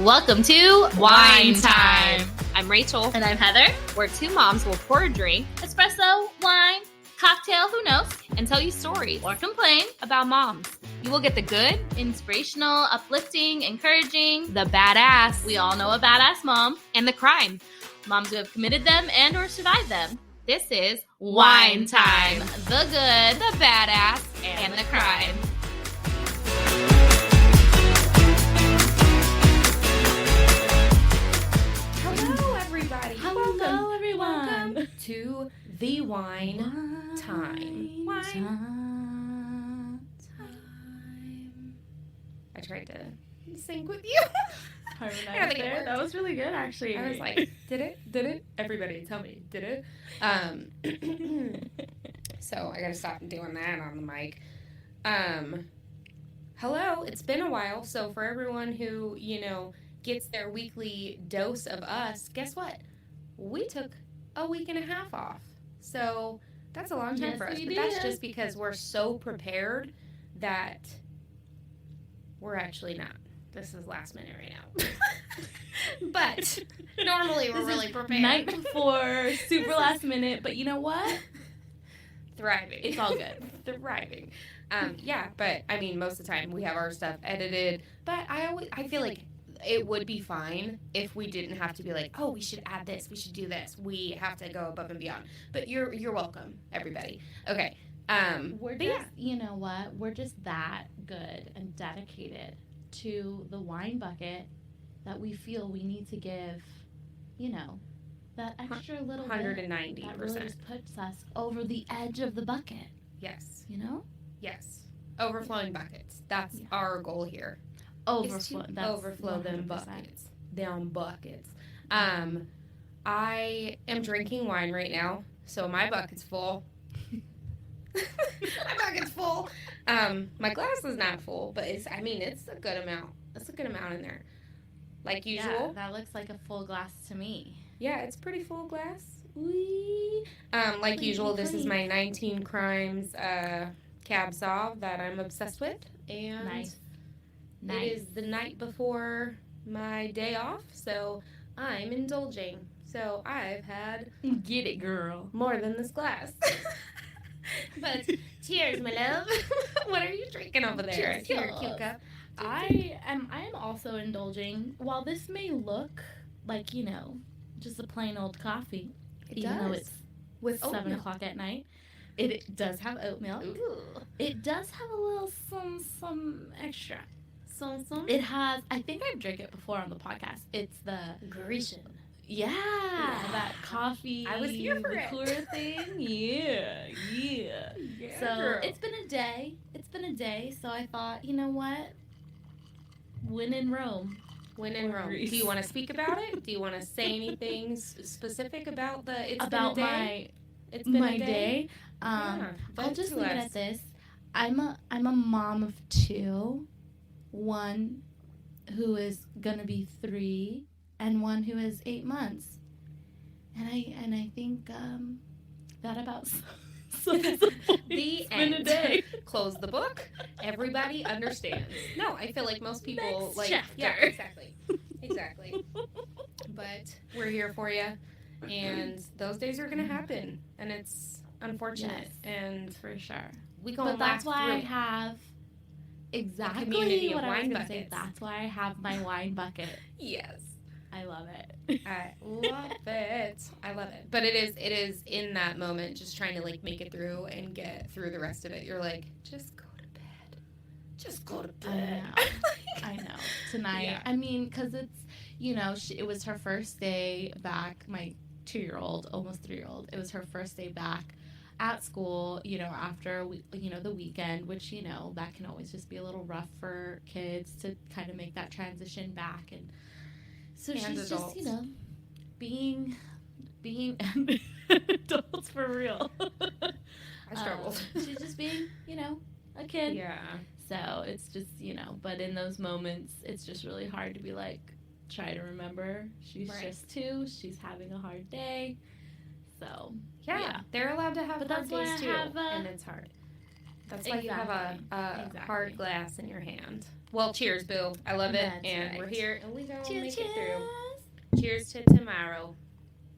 Welcome to Whine Time. I'm Rachel. And I'm Heather. Where two moms will pour a drink, Espresso, wine, cocktail, who knows, and tell you stories or complain about moms. You will get the good, inspirational, uplifting, encouraging, the badass, we all know a badass mom, and the crime. Moms who have committed them and or survived them. This is Whine Time. The good, the badass, and the crime. Hello, everybody. Hello, everyone. Welcome to the Whine Time. I tried to sing with you. That was really good, actually. I was like, did it? Everybody tell me, did it? So I gotta stop doing that on the mic. Hello, it's been a while. So for everyone who, gets their weekly dose of us, guess what? We took a week and a half off. So that's a long time for us. But that's just because we're so prepared that we're actually not. This is last minute right now. But normally we're really prepared. Night before, super last minute, but you know what? Thriving. It's all good. Thriving. Yeah, but I mean, most of the time we have our stuff edited. But I feel like it would be fine if we didn't have to be like, oh, we should add this, we should do this. We have to go above and beyond. But you're welcome, everybody. Okay. You know what? We're just that good and dedicated to the wine bucket that we feel we need to give, that extra little 190%. bit that really just puts us over the edge of the bucket. Yes. Yes. Overflowing buckets. That's our goal here. Overflow them buckets. Down buckets. I am drinking wine right now, so my bucket's full. My bucket's full. My glass is not full, but it's a good amount. It's a good amount in there. Like usual. Yeah, that looks like a full glass to me. Yeah, it's pretty full glass. Like usual, this is my 19 Crimes Cab Sauv that I'm obsessed with. And Nice. It is the night before my day off, so I'm indulging. So I've had... Get it, girl. More than this glass. But cheers, my love. What are you drinking over there? Cheers, Here, love. cute cup. I am also indulging. While this may look like, just a plain old coffee, even though it's with 7 o'clock at night, it does have oat milk. Ooh. It does have a little some extra. Some. It has, I think I've drank it before on the podcast. It's the Grecian. Yeah, that coffee. I was here for it. Liqueur thing. Yeah. So girl. It's been a day. So I thought, you know what? When in Rome. When in Rome. Greece. Do you want to speak about it? Do you want to say anything specific about about been a day? my day? Yeah, I'll just leave it at this. I'm a mom of two. One who is gonna be 3 and one who is 8 months. And I think that about sums up the end. Been a day. Close the book. Everybody understands. No, I feel like most people Next chapter. Yeah, exactly. But we're here for you, and those days are gonna happen, and it's unfortunate. Yes, and for sure. We gonna But that's why I through. have exactly community of what I was wine gonna say. buckets. That's why I have my wine bucket. Yes. I love it. I love it. But it is in that moment, just trying to make it through and get through the rest of it. You're like, just go to bed. I know. Tonight. Yeah. I mean, because it's, it was her first day back, my 2-year-old, almost 3-year-old. It was her first day back at school, after, the weekend, which, that can always just be a little rough for kids to kind of make that transition back. And so and she's adults. just, being adults for real. I struggled. She's just being, a kid. Yeah. So it's just, but in those moments, it's just really hard to be try to remember. She's just 2. She's having a hard day. So, yeah. They're allowed to have but hard that's why days too. I have and it's hard. That's why you have a hard glass in your hand. Well, cheers, boo. I love it. That's and right. we're here, and we don't Cheers, make cheers. it through. Cheers to tomorrow.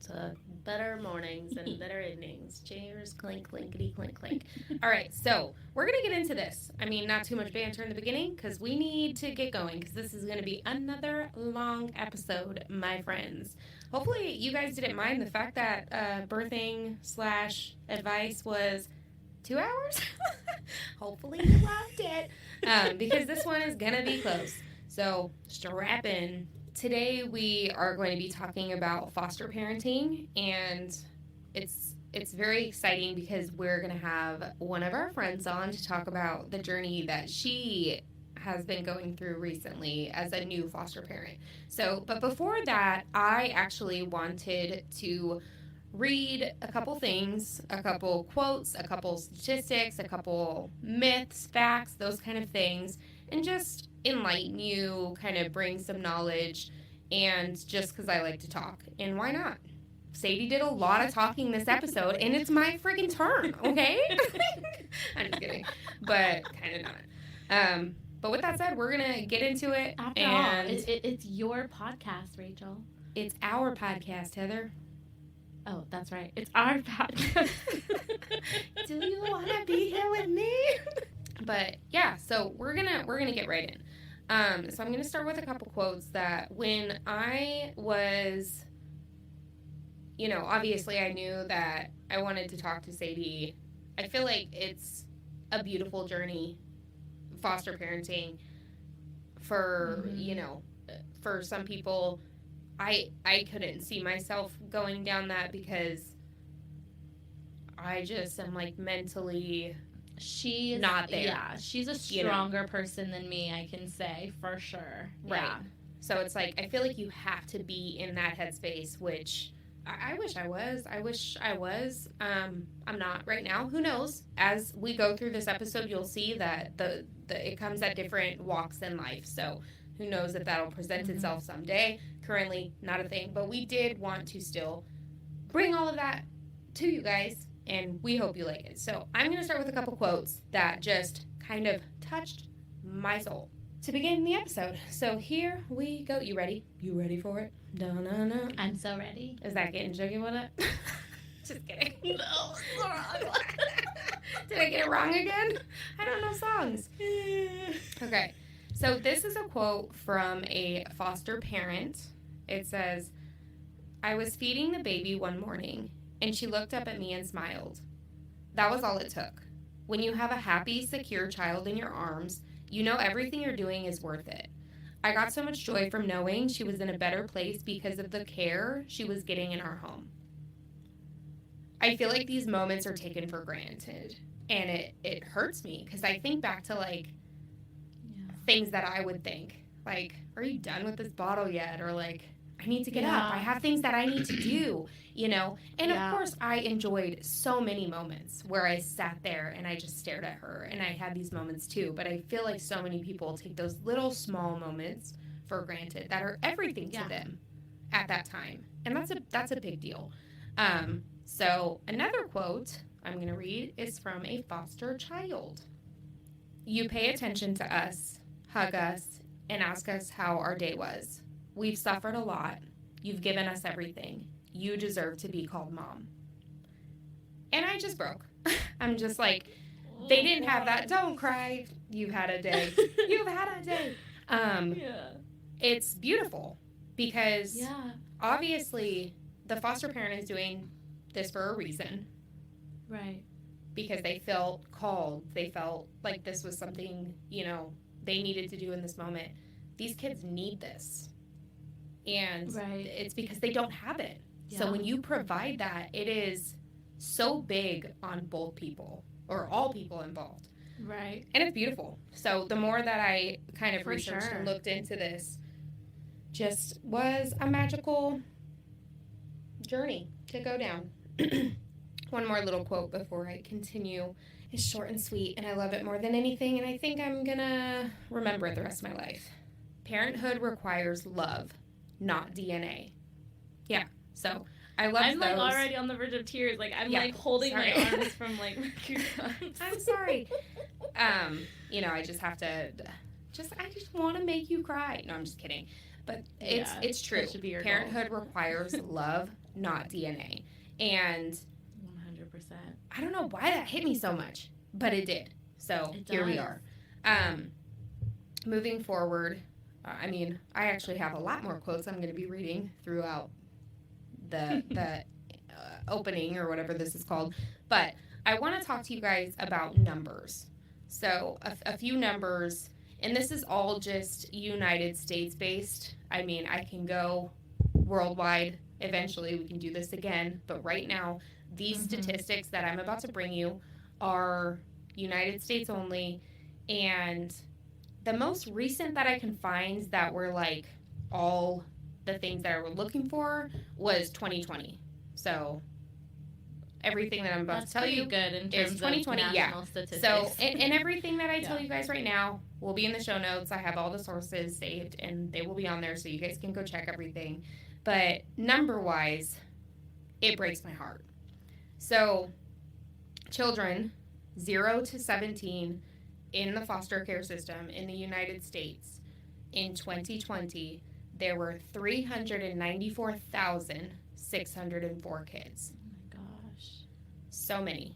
To better mornings and better evenings. Cheers, clink, clinkety, clink, clink. All right, so we're going to get into this. I mean, not too much banter in the beginning because we need to get going because this is going to be another long episode, my friends. Hopefully, you guys didn't mind the fact that birthing / advice was 2 hours. Hopefully, you loved it because this one is going to be close. So, strap in. Today we are going to be talking about foster parenting, and it's very exciting because we're going to have one of our friends on to talk about the journey that she has been going through recently as a new foster parent. So, but before that, I actually wanted to read a couple things, a couple quotes, a couple statistics, a couple myths, facts, those kind of things, and just enlighten you, kind of bring some knowledge, and just because I like to talk. And why not? Sadie did a lot of talking this episode, and it's my freaking turn, okay? I'm just kidding, but kind of not. But with that said, we're going to get into it. After all, it's your podcast, Rachel. It's our podcast, Heather. Oh, that's right. It's our podcast. Do you want to be here with me? But yeah, so we're gonna get right in. So I'm gonna start with a couple quotes that when I was, obviously I knew that I wanted to talk to Sadie. I feel like it's a beautiful journey, foster parenting. For for some people, I couldn't see myself going down that because I just am like mentally. She's not there. Yeah, she's a stronger person than me, I can say, for sure. Right. Yeah. So it's like, I feel like you have to be in that headspace, which I wish I was. I'm not right now. Who knows? As we go through this episode, you'll see that it comes at different walks in life. So who knows if that'll present itself someday. Currently, not a thing. But we did want to still bring all of that to you guys. And we hope you like it. So I'm going to start with a couple quotes that just kind of touched my soul to begin the episode. So here we go. You ready? You ready for it? Da-na-na. I'm so ready. Is that getting jiggy with it? Just kidding. No, wrong. Did I get it wrong again? I don't know songs. Okay. So this is a quote from a foster parent. It says, "I was feeding the baby one morning, and she looked up at me and smiled. That was all it took. When you have a happy, secure child in your arms, you know everything you're doing is worth it. I got so much joy from knowing she was in a better place because of the care she was getting in our home." I feel like these moments are taken for granted, and it hurts me because I think back to things that I would think, like, are you done with this bottle yet? Or like, I need to get up. I have things that I need to do, And of course, I enjoyed so many moments where I sat there and I just stared at her, and I had these moments too. But I feel like so many people take those little small moments for granted that are everything to them at that time, and that's a big deal. So another quote I'm going to read is from a foster child. "You pay attention to us, hug us, and ask us how our day was. We've suffered a lot. You've given us everything. You deserve to be called mom." And I just broke. I'm just like, they didn't have that. Don't cry. You've had a day. You've had a day. It's beautiful because obviously the foster parent is doing this for a reason. Right. Because they felt called. They felt like this was something, they needed to do in this moment. These kids need this. And it's because they don't have it. Yeah. So when you provide that, it is so big on both people or all people involved. Right. And it's beautiful. So the more that I kind of researched and looked into this, just was a magical journey to go down. One more little quote before I continue. It's short and sweet, and I love it more than anything, and I think I'm going to remember it the rest of my life. "Parenthood requires love, not DNA." Yeah, so I love those. I'm already on the verge of tears. I'm holding my arms from goosebumps. I'm sorry. I just have to I just want to make you cry. No, I'm just kidding. But it's true. That should be your Parenthood requires love, not DNA. And 100%. I don't know why that hit me so much, but it did. So here we are. Moving forward, I actually have a lot more quotes I'm going to be reading throughout the opening or whatever this is called. But I want to talk to you guys about numbers. So a few numbers, and this is all just United States based. I can go worldwide. Eventually we can do this again. But right now, these statistics that I'm about to bring you are United States only. And the most recent that I can find that were like all the things that I was looking for was 2020. So everything that I'm about to tell you good in terms is 2020. Of national statistics. So and everything that I tell you guys right now will be in the show notes. I have all the sources saved and they will be on there so you guys can go check everything. But number wise, it breaks my heart. So children 0 to 17 in the foster care system in the United States in 2020, there were 394,604 kids. Oh my gosh. So many.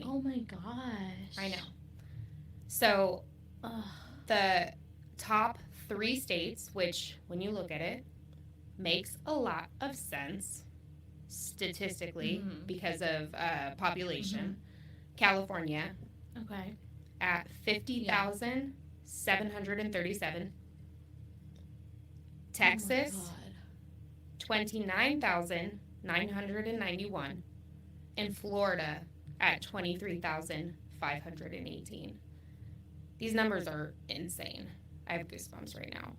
Oh my gosh. I know. So the top 3 states, which when you look at it, makes a lot of sense statistically because of population. California. Okay. At 50,737. Texas, 29,991. And Florida at 23,518. These numbers are insane. I have goosebumps right now.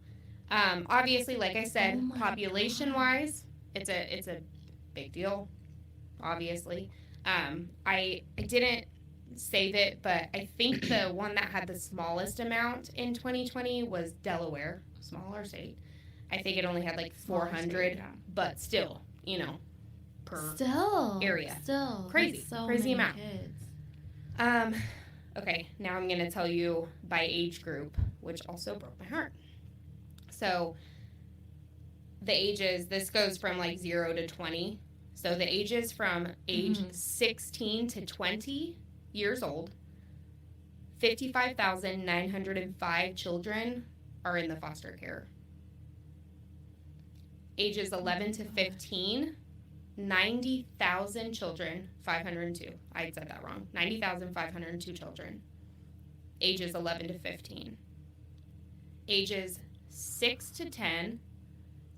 Obviously, like I said, population-wise, it's a big deal, obviously. I didn't save it, but I think the one that had the smallest amount in 2020 was Delaware, smaller state. I think it only had like 400, but still, per area. Still. Crazy. So crazy many amount. Kids. Okay, now I'm going to tell you by age group, which also broke my heart. So the ages, this goes from like 0 to 20. So the ages from age 16 to 20 years old, 55,905 children are in the foster care. Ages 11 to 15, 90,000 children, 502. I said that wrong. 90,502 children. Ages 11 to 15. Ages 6 to 10,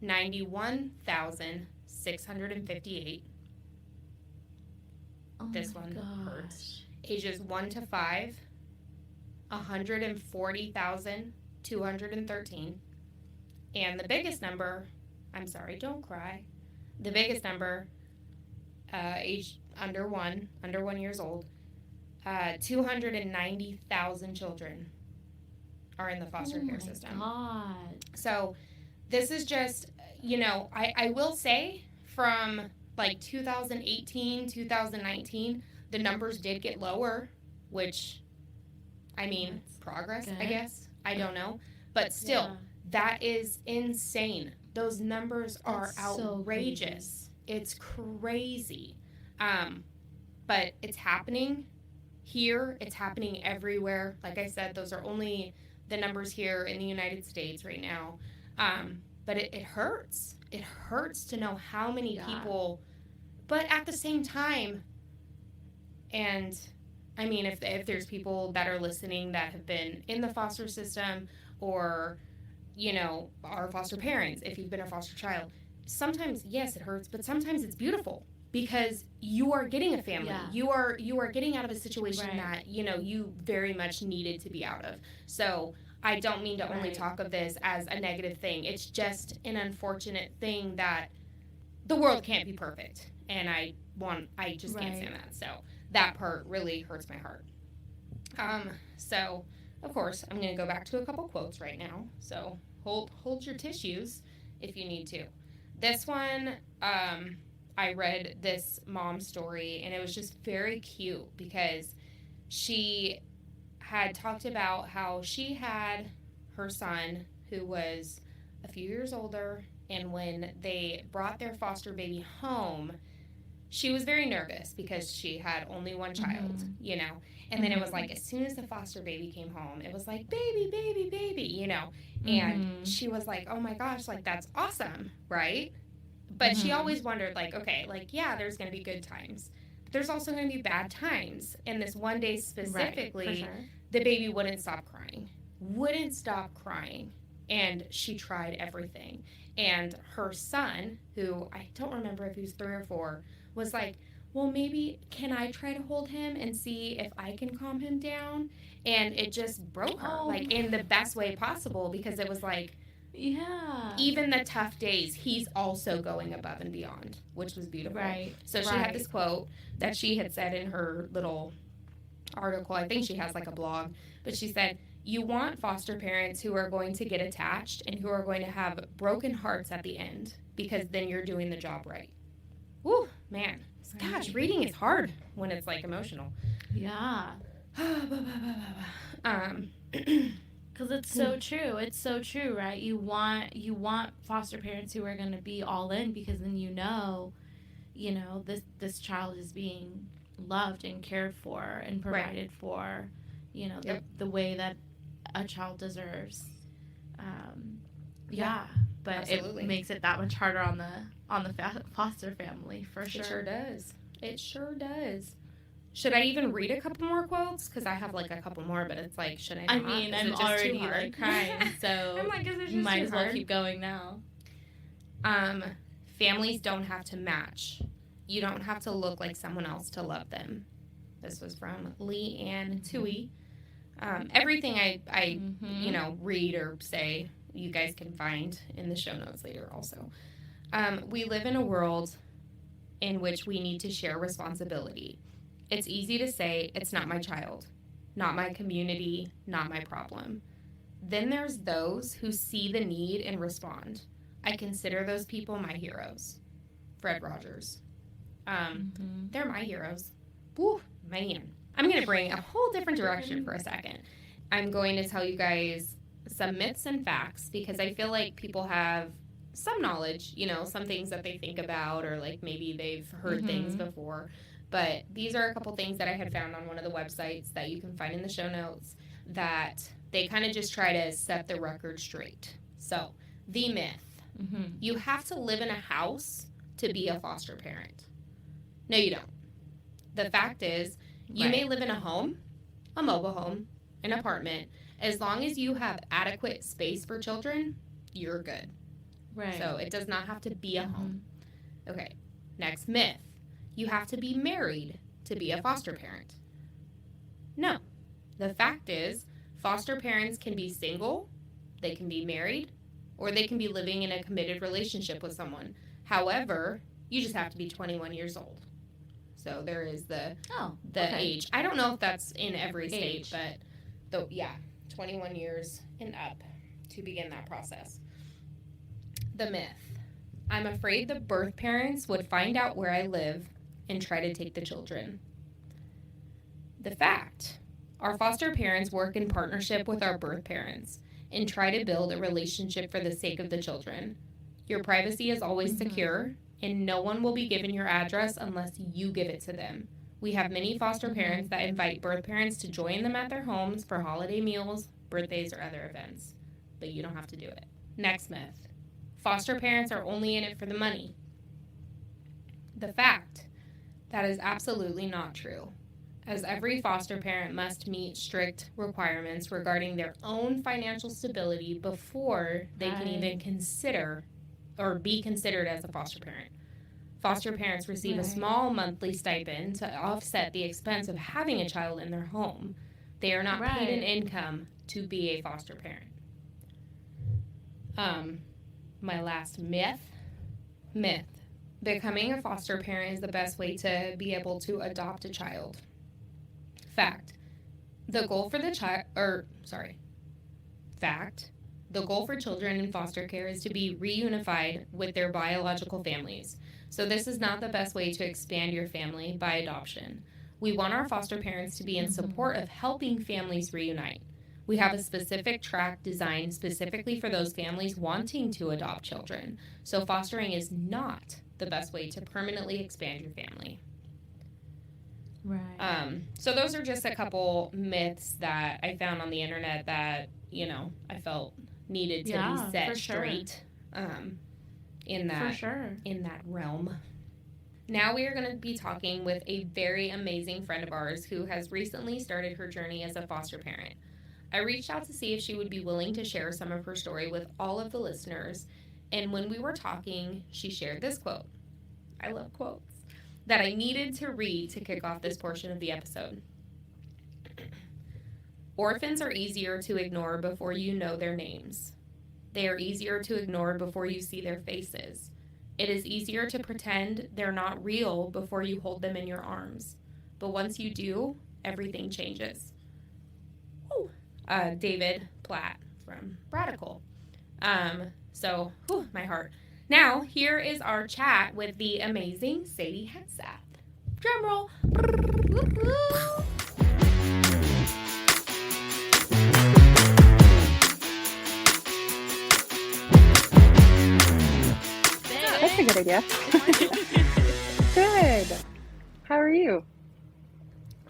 91,658. This one hurts. Ages 1 to 5, 140,213. And the biggest number, I'm sorry, don't cry. The biggest number, age under 1 years old, 290,000 children are in the foster care system. God. So this is just, I will say from like 2018, 2019, the numbers did get lower, which, progress, good. I guess. I don't know. But still, that is insane. Those numbers are outrageous. So it's crazy. But it's happening here. It's happening everywhere. Like I said, those are only the numbers here in the United States right now. But it hurts. It hurts to know how many people. But at the same time, and if there's people that are listening that have been in the foster system or, are foster parents, if you've been a foster child, sometimes, yes, it hurts, but sometimes it's beautiful because you are getting a family. Yeah. You are getting out of a situation that, you very much needed to be out of. So I don't mean to only talk of this as a negative thing. It's just an unfortunate thing that the world can't be perfect. And I just can't stand that. So that part really hurts my heart. So of course I'm going to go back to a couple quotes right now. So hold your tissues if you need to. This one, I read this mom's story and it was just very cute because she had talked about how she had her son who was a few years older, and when they brought their foster baby home, she was very nervous because she had only one child, you know. And then it was like, as soon as the foster baby came home, it was like, baby, baby, baby, you know. And she was like, oh my gosh, like, that's awesome, right? But she always wondered, like, okay, like, yeah, there's going to be good times. But there's also going to be bad times. And this one day specifically, the baby wouldn't stop crying. And she tried everything. And her son, who I don't remember if he was 3 or 4, was like, well, maybe can I try to hold him and see if I can calm him down? And it just broke her, like, in the best way possible, because it was like, yeah, even the tough days, he's also going above and beyond, which was beautiful. Right. So she had this quote that she had said in her little article. I think she has like a blog, but she said, you want foster parents who are going to get attached and who are going to have broken hearts at the end, because then you're doing the job right. Woo, man. Gosh, reading is hard when it's like emotional. Yeah. Because it's so true. It's so true, right? You want foster parents who are going to be all in, because then you know this child is being loved and cared for and provided for, you know, the way that a child deserves. But absolutely. It makes it that much harder on the foster family, for sure. It sure does. Should I even read a couple more quotes? Because I have like a couple more, but it's like, should I not? I mean, I'm already like crying, so I'm like, is it just might too as well hard? keep going now. Families don't have to match. You don't have to look like someone else to love them. This was from Lee Ann Tui. Everything I read or say, you guys can find in the show notes later also. We live in a world in which we need to share responsibility. It's easy to say, it's not my child, not my community, not my problem. Then there's those who see the need and respond. I consider those people my heroes. Fred Rogers. They're my heroes. Woo, man. I'm going to bring a whole different direction for a second. I'm going to tell you guys some myths and facts, because I feel like people have some knowledge, you know, some things that they think about, or like maybe they've heard things before. But these are a couple things that I had found on one of the websites that you can find in the show notes that they kind of just try to set the record straight. So, the myth. You have to live in a house to be a foster parent. No, you don't. The fact is, you may live in a home, a mobile home, an apartment. As long as you have adequate space for children, you're good. Right. So it does not have to be a home. Okay, next myth. You have to be married to be a foster parent. No. The fact is, foster parents can be single, they can be married, or they can be living in a committed relationship with someone. However, you just have to be 21 years old. So there is the age. I don't know if that's in every state, but 21 years and up to begin that process. The myth. I'm afraid the birth parents would find out where I live and try to take the children. The fact. Our foster parents work in partnership with our birth parents and try to build a relationship for the sake of the children. Your privacy is always secure, and no one will be given your address unless you give it to them. We have many foster parents that invite birth parents to join them at their homes for holiday meals, birthdays, or other events. But you don't have to do it. Next myth. Foster parents are only in it for the money. The fact. That is absolutely not true, as every foster parent must meet strict requirements regarding their own financial stability before they can even consider or be considered as a foster parent. Foster parents receive a small monthly stipend to offset the expense of having a child in their home. They are not paid an income to be a foster parent. My last myth. Becoming a foster parent is the best way to be able to adopt a child. Fact. The goal for children in foster care is to be reunified with their biological families. So this is not the best way to expand your family by adoption. We want our foster parents to be in support of helping families reunite. We have a specific track designed specifically for those families wanting to adopt children. So fostering is not the best way to permanently expand your family. Right. So those are just a couple myths that I found on the internet that, you know, I felt needed to be set straight in that realm. Now we are going to be talking with a very amazing friend of ours who has recently started her journey as a foster parent. I reached out to see if she would be willing to share some of her story with all of the listeners, and when we were talking, she shared this quote. I love quotes. That I needed to read to kick off this portion of the episode. Orphans are easier to ignore before you know their names. They are easier to ignore before you see their faces. It is easier to pretend they're not real before you hold them in your arms. But once you do, everything changes. David Platt from Radical. My heart. Now, here is our chat with the amazing Sadie Hemsath. Drum roll. That's a good idea. Good. How are you?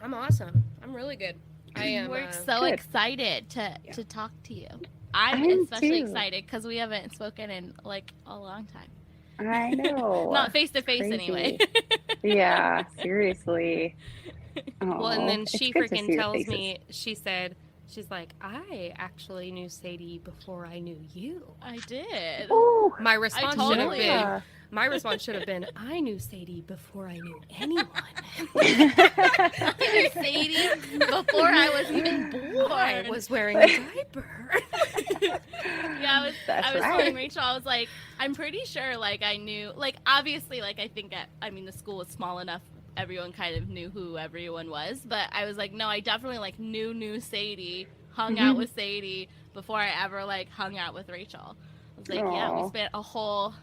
I'm awesome. I'm really good. I am. We're so good. excited to talk to you. I'm I am especially too. excited because we haven't spoken in like a long time. I know. Not face to face Crazy. anyway. Yeah, seriously. Well, and then It's she good to see freaking your tells faces. me, she's like, I actually knew Sadie before I knew you. I did. Oh, My response should have totally- been, I knew Sadie before I knew anyone. I knew Sadie before I was even born. I was wearing a diaper. Yeah, That's I was right. telling Rachel, I was like, I'm pretty sure, like, I knew, like, obviously, like, I think, the school was small enough, everyone kind of knew who everyone was, but I was like, no, I definitely, like, knew Sadie, hung out with Sadie before I ever, like, hung out with Rachel. I was like, yeah, we Aw. spent a whole,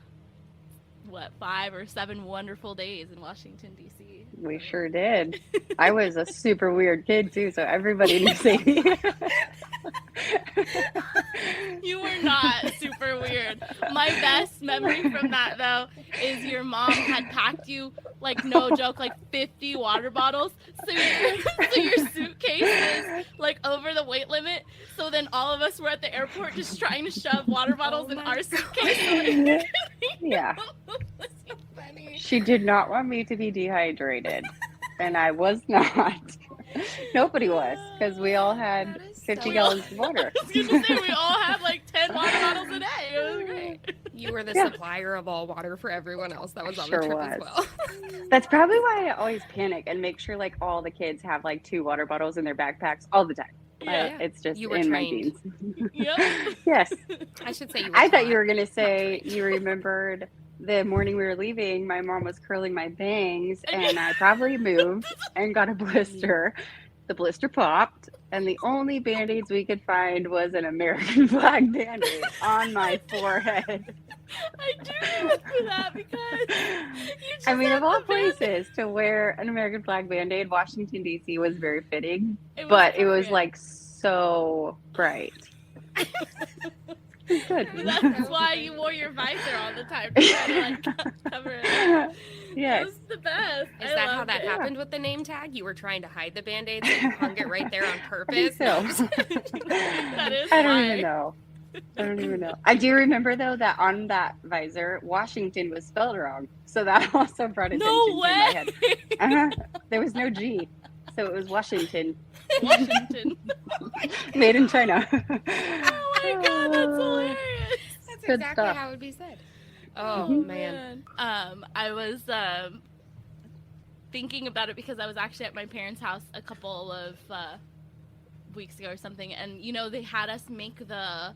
5 or 7 wonderful days in Washington, D.C. We sure did. I was a super weird kid too, so everybody knew Sadie. You were not super weird. My best memory from that, though, is your mom had packed you, like, no joke, like 50 water bottles. So your suitcase is, like, over the weight limit. So then all of us were at the airport just trying to shove water bottles in our suitcase. Yeah. That's so funny. She did not want me to be dehydrated, and I was not. Nobody was, because we all had That is 50 so- gallons of water. I was going to say, we all had, like, 10 water bottles a day. It was great. You were the Yeah. supplier of all water for everyone else that was on Sure the trip as was. well. That's probably why I always panic and make sure like all the kids have like 2 water bottles in their backpacks all the time. Yeah. It's just You were in trained. my genes. Yep. Yes. I should say you were I thought taught. you were going to say you remembered the morning we were leaving, my mom was curling my bangs and I probably moved and got a blister. The blister popped and the only Band-Aids we could find was an American flag Band-Aid on my forehead. I do remember that because you just I mean, had of all the Band-Aid. places to wear an American flag Band-Aid, Washington, D.C. was very fitting, It but it was perfect. like so bright. It's good. That's why you wore your visor all the time to try to like cover it up. Yes. It was the best. Is I that how loved that it. happened with the name tag? You were trying to hide the Band-Aids and you hung it right there on purpose? so. That is I don't why. even know. I don't even know. I do remember though that on that visor, Washington was spelled wrong, so that also brought attention No to my way. head. Uh-huh. There was no G, so it was Washington, Washington. made in China. Oh my god, that's hilarious. That's Good exactly stuff. how it would be said. Oh, Mhm. man. I was thinking about it because I was actually at my parents' house a couple of weeks ago or something, and you know they had us make the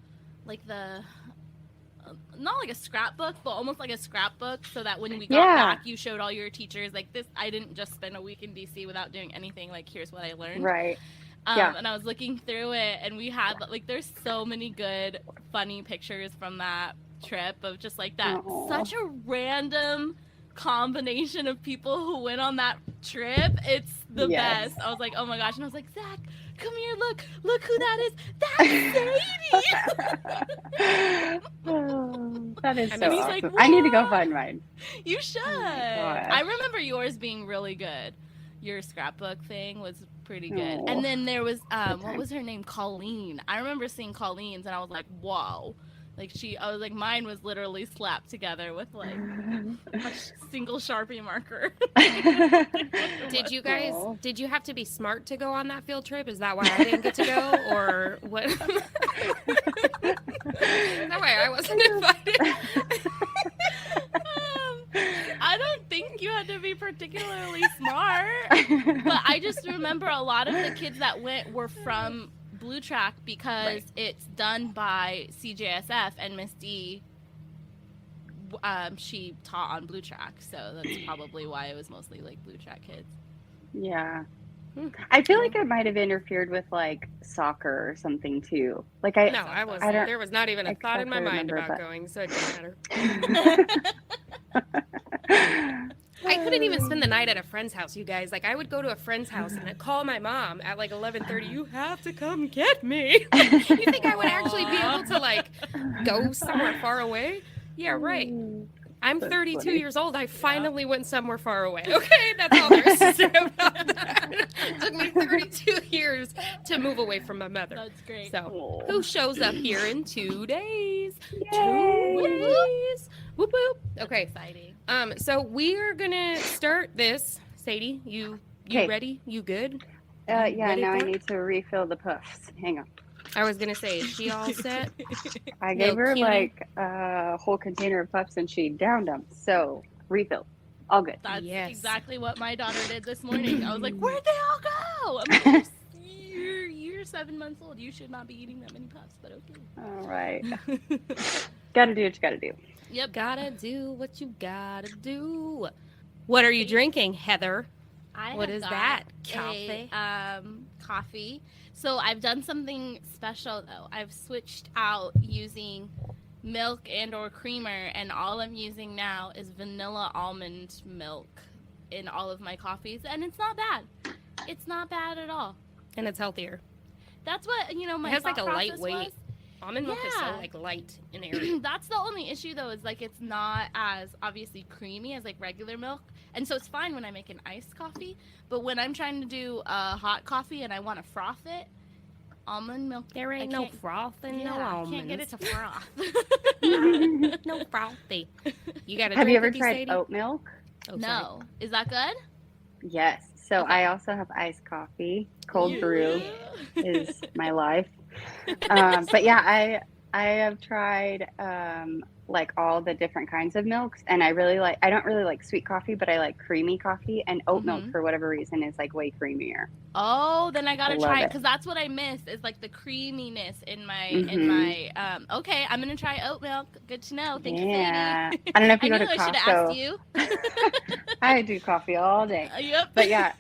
not like a scrapbook, but almost like a scrapbook, so that when we got Yeah. back, you showed all your teachers like this. I didn't just spend a week in DC without doing anything. Like, here's what I learned. Right. Yeah. And I was looking through it, and we had like there's so many good, funny pictures from that trip of just like that Aw. such a random combination of people who went on that trip. It's the Yes. best. I was like, oh my gosh. And I was like, Zach, come here, look who that is. That's Sadie. Oh, that is I so mean, he's awesome. like, I need to go "What?" find mine. You should. gosh. I remember yours being really good. Your scrapbook thing was pretty good. Aw. And then there was what was her name? Colleen. I remember seeing Colleen's and I was like, whoa. Like I was like, mine was literally slapped together with like a single Sharpie marker. Did you guys? Aw. Did you have to be smart to go on that field trip? Is that why I didn't get to go, or what? Is that why I wasn't invited? I don't think you had to be particularly smart, but I just remember a lot of the kids that went were from Blue Track because Right. it's done by CJSF, and Miss D, she taught on Blue Track, so that's probably why it was mostly like Blue Track kids. Yeah. Hmm. I feel like it might have interfered with like soccer or something too. Like I No, I wasn't. I don't There was not even a thought in my exactly mind remember, about but- going, so it didn't matter. I couldn't even spend the night at a friend's house, you guys. Like, I would go to a friend's house and I'd call my mom at like 11:30. You have to come get me. You think I would actually be able to like go somewhere far away? Yeah, right. I'm That's 32 funny. years old. I finally went somewhere far away. Okay, that's all there is to say about that. It took me 32 years to move away from my mother. That's great. So, who shows up here in 2 days? Yay. 2 days. Whoop whoop. Okay. Exciting. So we are gonna start this. Sadie, you Okay. ready? You good? Yeah, Ready now I for it? need to refill the puffs. Hang on. I was gonna say, is she all set? I No, gave her cutie. like a whole container of puffs and she downed them. So refill. All good. That's Yes. exactly what my daughter did this morning. I was like, where'd they all go? I'm like, you're 7 months old. You should not be eating that many puffs, but okay. All right. Gotta do what you gotta do. Yep. Gotta do what you gotta do. What are you drinking, Heather? What have is got that? a, Coffee? coffee. So I've done something special though. I've switched out using milk and or creamer, and all I'm using now is vanilla almond milk in all of my coffees, and it's not bad. It's not bad at all. And it's healthier. That's what my It has like thought a process lightweight. was. Almond milk is so Yeah. like light and airy. That's the only issue though, is like it's not as obviously creamy as like regular milk, and so it's fine when I make an iced coffee, but when I'm trying to do a hot coffee and I want to froth it, almond milk, There ain't I no can't- frothing, yeah, no I almonds. can't get it to froth. No frothy. You got a Have you drink ever with tried Sadie? oat milk? Oh, sorry. No, is that good? Yes. So Okay. I also have iced coffee. Cold brew Yeah. is my life. But yeah, I have tried like all the different kinds of milks, and I don't really like sweet coffee, but I like creamy coffee, and oat milk Mhm. for whatever reason is like way creamier. Oh, then I gotta I love try it it. because that's what I miss is like the creaminess in my Mhm. Okay, I'm gonna try oat milk. Good to know. Thank you, Yeah. Sadie. I don't know if you I go knew to I should have asked Costco. you. I do coffee all day. Yep. But yeah,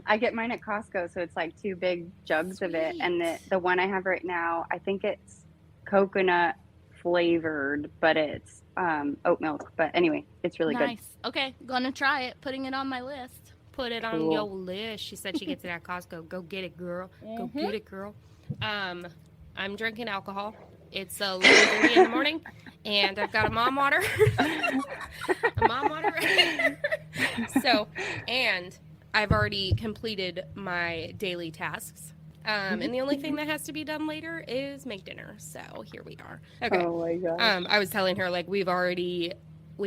I get mine at Costco, so it's like 2 big jugs of it. And the one I have right now, I think it's coconut flavored, but it's oat milk. But anyway, it's really good. Nice. Okay, gonna try it. Putting it on my list. Put it on Cool. your list. She said she gets it at Costco. Go get it, girl. Go Mhm. get it, girl. I'm drinking alcohol. It's 11:30 in the morning, and I've got a mom water. A mom water right here. So, and I've already completed my daily tasks. And the only thing that has to be done later is make dinner. So here we are. Okay. Oh my gosh. I was telling her like we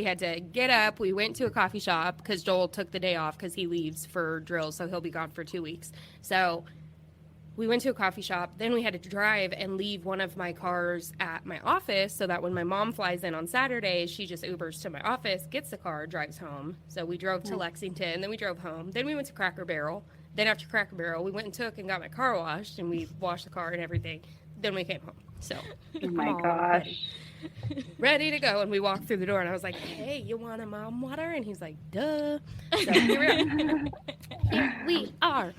had to get up. We went to a coffee shop because Joel took the day off because he leaves for drills, so he'll be gone for 2 weeks. So we went to a coffee shop. Then we had to drive and leave one of my cars at my office so that when my mom flies in on Saturday, she just Ubers to my office, gets the car, drives home. So we drove to Lexington, then we drove home. Then we went to Cracker Barrel. Then after Cracker Barrel, we went and took and got my car washed, and we washed the car and everything. Then we came home. So Oh my I'm all gosh. ready to go. And we walked through the door, and I was like, hey, you want a mom water? And he's like, duh. So here we are. Here we are.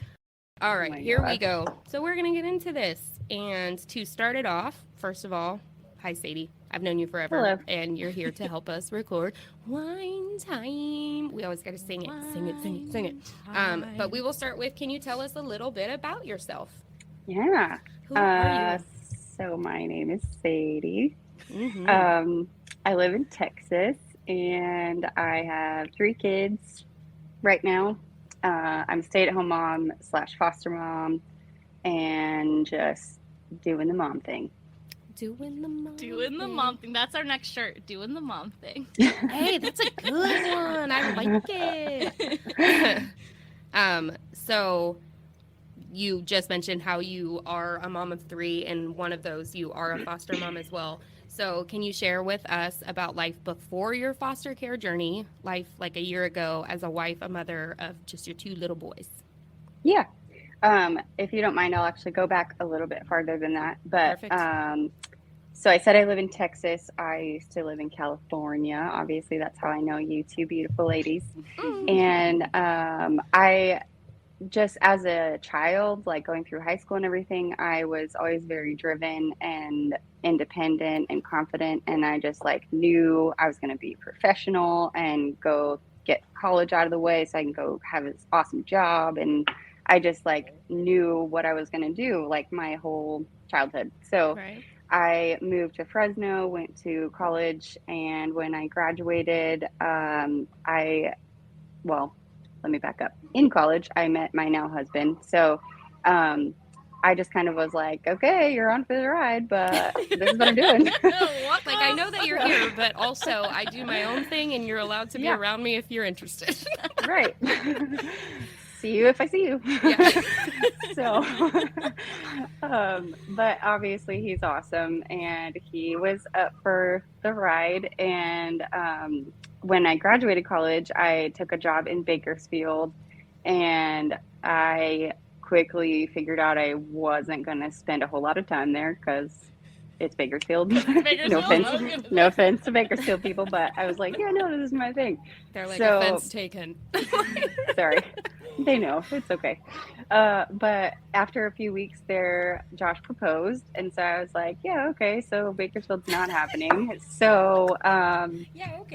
All right, my here we gosh. go. So we're going to get into this. And to start it off, first of all, hi, Sadie. I've known you forever, Hello. and you're here to help us record Whine Time. We always got to sing it, sing it, sing it, sing it. But we will start with, can you tell us a little bit about yourself? Yeah. Who are you? So my name is Sadie. Mm-hmm. I live in Texas, and I have 3 kids right now. I'm a stay-at-home mom / foster mom, and just doing the mom thing. Doing the mom thing. That's our next shirt. Doing the mom thing. Hey, that's a good one. I like it. So you just mentioned how you are a mom of 3, and one of those you are a foster mom as well. So can you share with us about life before your foster care journey, life like a year ago as a wife, a mother of just your 2 little boys? Yeah. If you don't mind, I'll actually go back a little bit farther than that. But so I said I live in Texas. I used to live in California. Obviously, that's how I know you 2 beautiful ladies. And I just, as a child, like going through high school and everything, I was always very driven and independent and confident. And I just like knew I was going to be professional and go get college out of the way so I can go have this awesome job. And I just like knew what I was going to do like my whole childhood. So I moved to Fresno, went to college, and when I graduated, let me back up. In college, I met my now husband. So I just kind of was like, okay, you're on for the ride, but this is what I'm doing. Like, I know that you're here, but also I do my own thing, and you're allowed to be around me if you're interested. Right. See you if I see you. Yeah. So, but obviously he's awesome, and he was up for the ride. And when I graduated college, I took a job in Bakersfield, and I quickly figured out I wasn't going to spend a whole lot of time there because it's Bakersfield. No offense to Bakersfield people, but I was like, yeah, no, this is my thing. They're like, offense taken. Sorry. They know. It's okay. But after a few weeks there, Josh proposed. And so I was like, yeah, okay. So Bakersfield's not happening. So a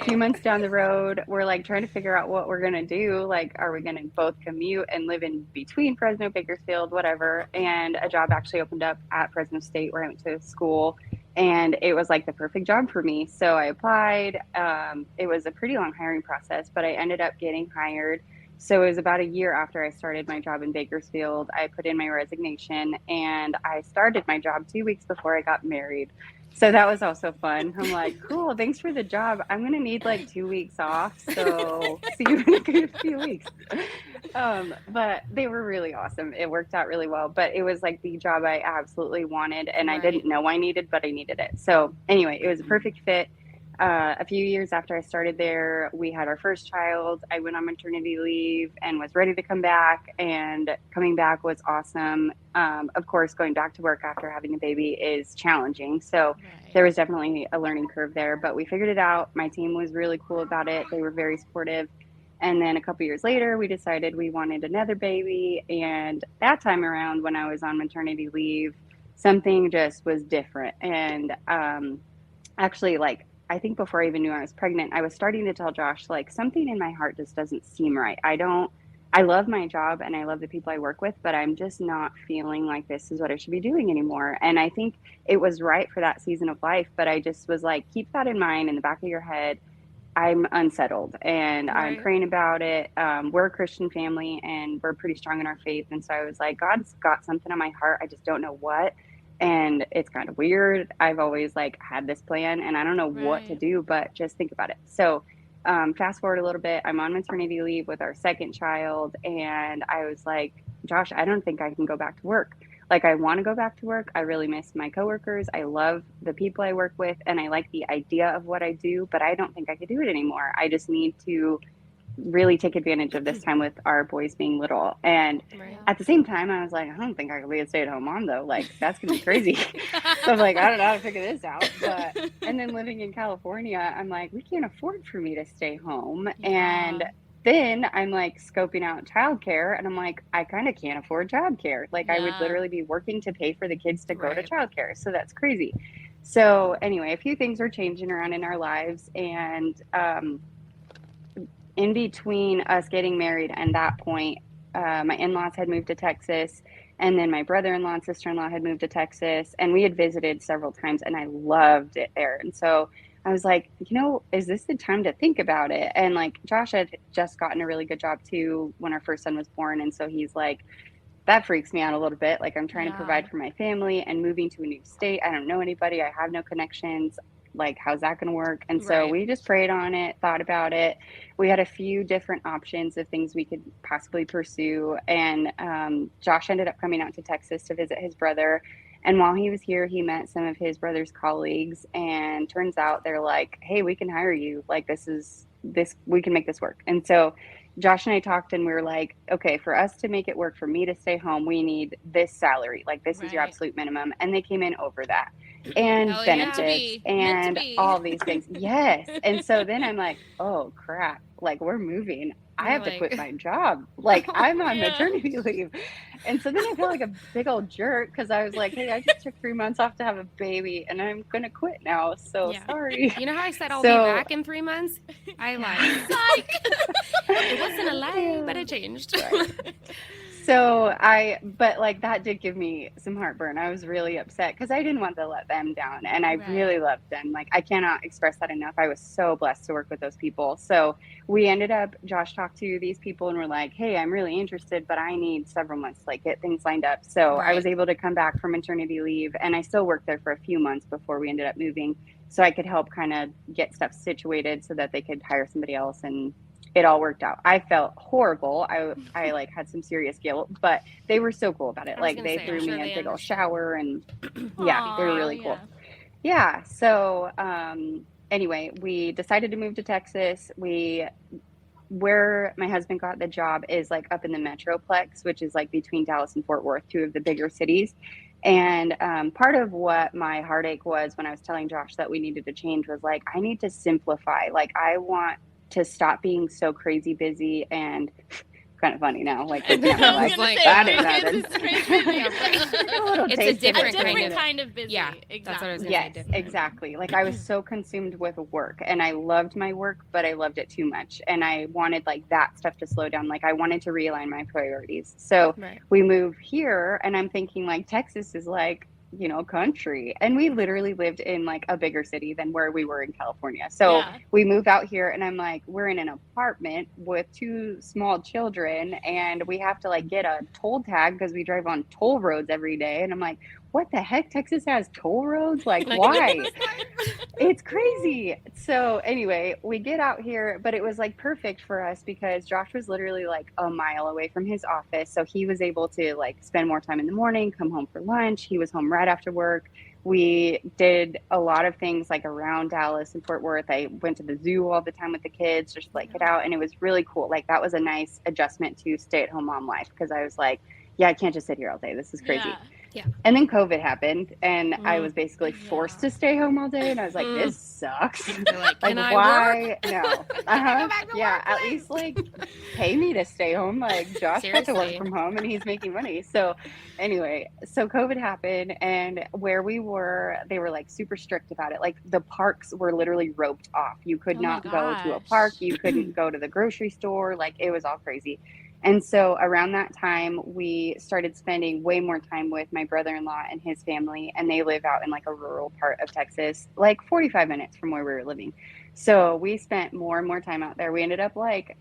few months down the road, we're like trying to figure out what we're going to do. Like, are we going to both commute and live in between Fresno, Bakersfield, whatever? And a job actually opened up at Fresno State where I went to school. And it was like the perfect job for me. So I applied. It was a pretty long hiring process, but I ended up getting hired. So it was about a year after I started my job in Bakersfield. I put in my resignation, and I started my job 2 weeks before I got married. So that was also fun. I'm like, cool, thanks for the job. I'm going to need like 2 weeks off. So see you in a few weeks. But they were really awesome. It worked out really well. But it was like the job I absolutely wanted, and I didn't know I needed, but I needed it. So anyway, it was a perfect fit. A few years after I started there, we had our first child. I went on maternity leave and was ready to come back, and coming back was awesome. Of course, going back to work after having a baby is challenging. So there was definitely a learning curve there, but we figured it out. My team was really cool about it. They were very supportive. And then a couple years later, we decided we wanted another baby. And that time around, when I was on maternity leave, something just was different. And actually, like, I think before I even knew I was pregnant, I was starting to tell Josh, like, something in my heart just doesn't seem right. I love my job and I love the people I work with, but I'm just not feeling like this is what I should be doing anymore. And I think it was right for that season of life, but I just was like, keep that in mind in the back of your head. I'm unsettled and I'm praying about it. We're a Christian family and we're pretty strong in our faith. And so I was like, God's got something on my heart. I just don't know what. And it's kind of weird. I've always like had this plan and I don't know what to do, but just think about it. So fast forward a little bit, I'm on maternity leave with our second child. And I was like, Josh, I don't think I can go back to work. Like, I want to go back to work. I really miss my coworkers. I love the people I work with and I like the idea of what I do, but I don't think I could do it anymore. I just need to really take advantage of this time with our boys being little. And at the same time, I was like, I don't think I could be a stay-at-home mom though. Like, that's gonna be crazy. So I'm like, I don't know how to figure this out. But and then living in California, I'm like, we can't afford for me to stay home. And then I'm like scoping out childcare, and I'm like, I kind of can't afford childcare. Like, I would literally be working to pay for the kids to go to childcare. So that's crazy. So anyway, a few things were changing around in our lives, and in between us getting married and that point, my in-laws had moved to Texas, and then my brother-in-law and sister-in-law had moved to Texas, and we had visited several times, and I loved it there. And so I was like, is this the time to think about it? And like Josh had just gotten a really good job too when our first son was born, and so he's like, that freaks me out a little bit. Like, I'm trying to provide for my family and moving to a new state. I don't know anybody. I have no connections. Like, how's that going to work? And so we just prayed on it, thought about it. We had a few different options of things we could possibly pursue. And Josh ended up coming out to Texas to visit his brother. And while he was here, he met some of his brother's colleagues. And turns out they're like, hey, we can hire you. Like, we can make this work. And so Josh and I talked, and we were like, okay, for us to make it work, for me to stay home, we need this salary. Like, this is your absolute minimum. And they came in over that, and benefits and all these things. Yes. And so then I'm like, oh crap, like, we're moving. I have to quit my job. Like, I'm on maternity leave. And so then I felt like a big old jerk, because I was like, hey, I just took 3 months off to have a baby, and I'm going to quit now. So sorry. You know how I said I'll be back in 3 months? I lied. It wasn't a lie, but it changed. Right. But like, that did give me some heartburn. I was really upset because I didn't want to let them down, and I really loved them. Like, I cannot express that enough. I was so blessed to work with those people. So we ended up, Josh talked to these people and we're like, hey, I'm really interested, but I need several months to like get things lined up. So I was able to come back from maternity leave, and I still worked there for a few months before we ended up moving, so I could help kind of get stuff situated so that they could hire somebody else, and it all worked out. I felt horrible. I like had some serious guilt, but they were so cool about it. Like, they threw me a big old shower, and yeah, they were really cool. Yeah. So anyway, we decided to move to Texas. Where my husband got the job is like up in the Metroplex, which is like between Dallas and Fort Worth, two of the bigger cities. And part of what my heartache was when I was telling Josh that we needed to change was like, I need to simplify. Like, I want to stop being so crazy busy, and kind of funny now. Like, it's a different kind of busy. Yeah, exactly. That's what I was gonna yes, say, exactly. Like, I was so consumed with work, and I loved my work, but I loved it too much, and I wanted like that stuff to slow down. Like, I wanted to realign my priorities. So we moved here, and I'm thinking like, Texas is like, country, and we literally lived in like a bigger city than where we were in California. So we move out here, and I'm like, we're in an apartment with 2 small children, and we have to like get a toll tag because we drive on toll roads every day. And I'm like, what the heck? Texas has toll roads? Like, why? It's crazy. So anyway, we get out here, but it was like perfect for us because Josh was literally like a mile away from his office. So he was able to like spend more time in the morning, come home for lunch. He was home right after work. We did a lot of things like around Dallas and Fort Worth. I went to the zoo all the time with the kids, just like get out. And it was really cool. Like, that was a nice adjustment to stay-at-home mom life, because I was like, yeah, I can't just sit here all day. This is crazy. Yeah. And then COVID happened, and I was basically forced to stay home all day, and I was like, this sucks. Like, why? No. Yeah, at least like pay me to stay home. Like, Josh had to work from home, and he's making money. So anyway, so COVID happened, and where we were, they were like super strict about it. Like, the parks were literally roped off. You could not go to a park. You couldn't go to the grocery store. Like, it was all crazy. And so around that time, we started spending way more time with my brother-in-law and his family, and they live out in like a rural part of Texas, like 45 minutes from where we were living. So we spent more and more time out there. We ended up like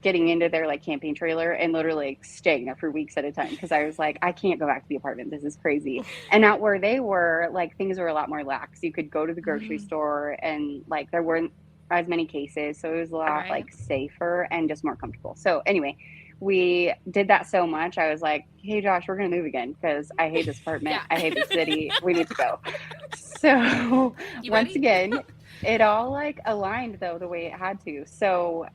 getting into their like camping trailer and literally like, staying there for weeks at a time, because I was like, I can't go back to the apartment. This is crazy. And out where they were, like, things were a lot more lax. You could go to the grocery store, and like there weren't as many cases, so it was a lot like safer and just more comfortable. So anyway, we did that so much. I was like, hey Josh, we're gonna move again because I hate this apartment. I hate the city. We need to go. So once again, it all like aligned though the way it had to. So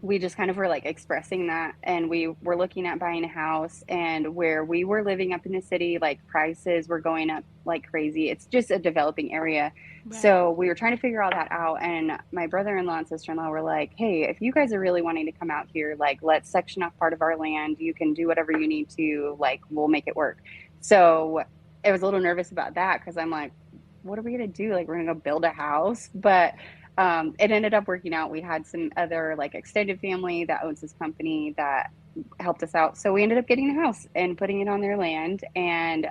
we just kind of were like expressing that, and we were looking at buying a house, and where we were living up in the city, like prices were going up like crazy. It's just a developing area. So we were trying to figure all that out, and my brother-in-law and sister-in-law were like, hey, if you guys are really wanting to come out here, like, let's section off part of our land. You can do whatever you need to, like, we'll make it work. So I was a little nervous about that because I'm like, what are we gonna do? Like, we're gonna go build a house, but it ended up working out. We had some other like extended family that owns this company that helped us out. So we ended up getting a house and putting it on their land. And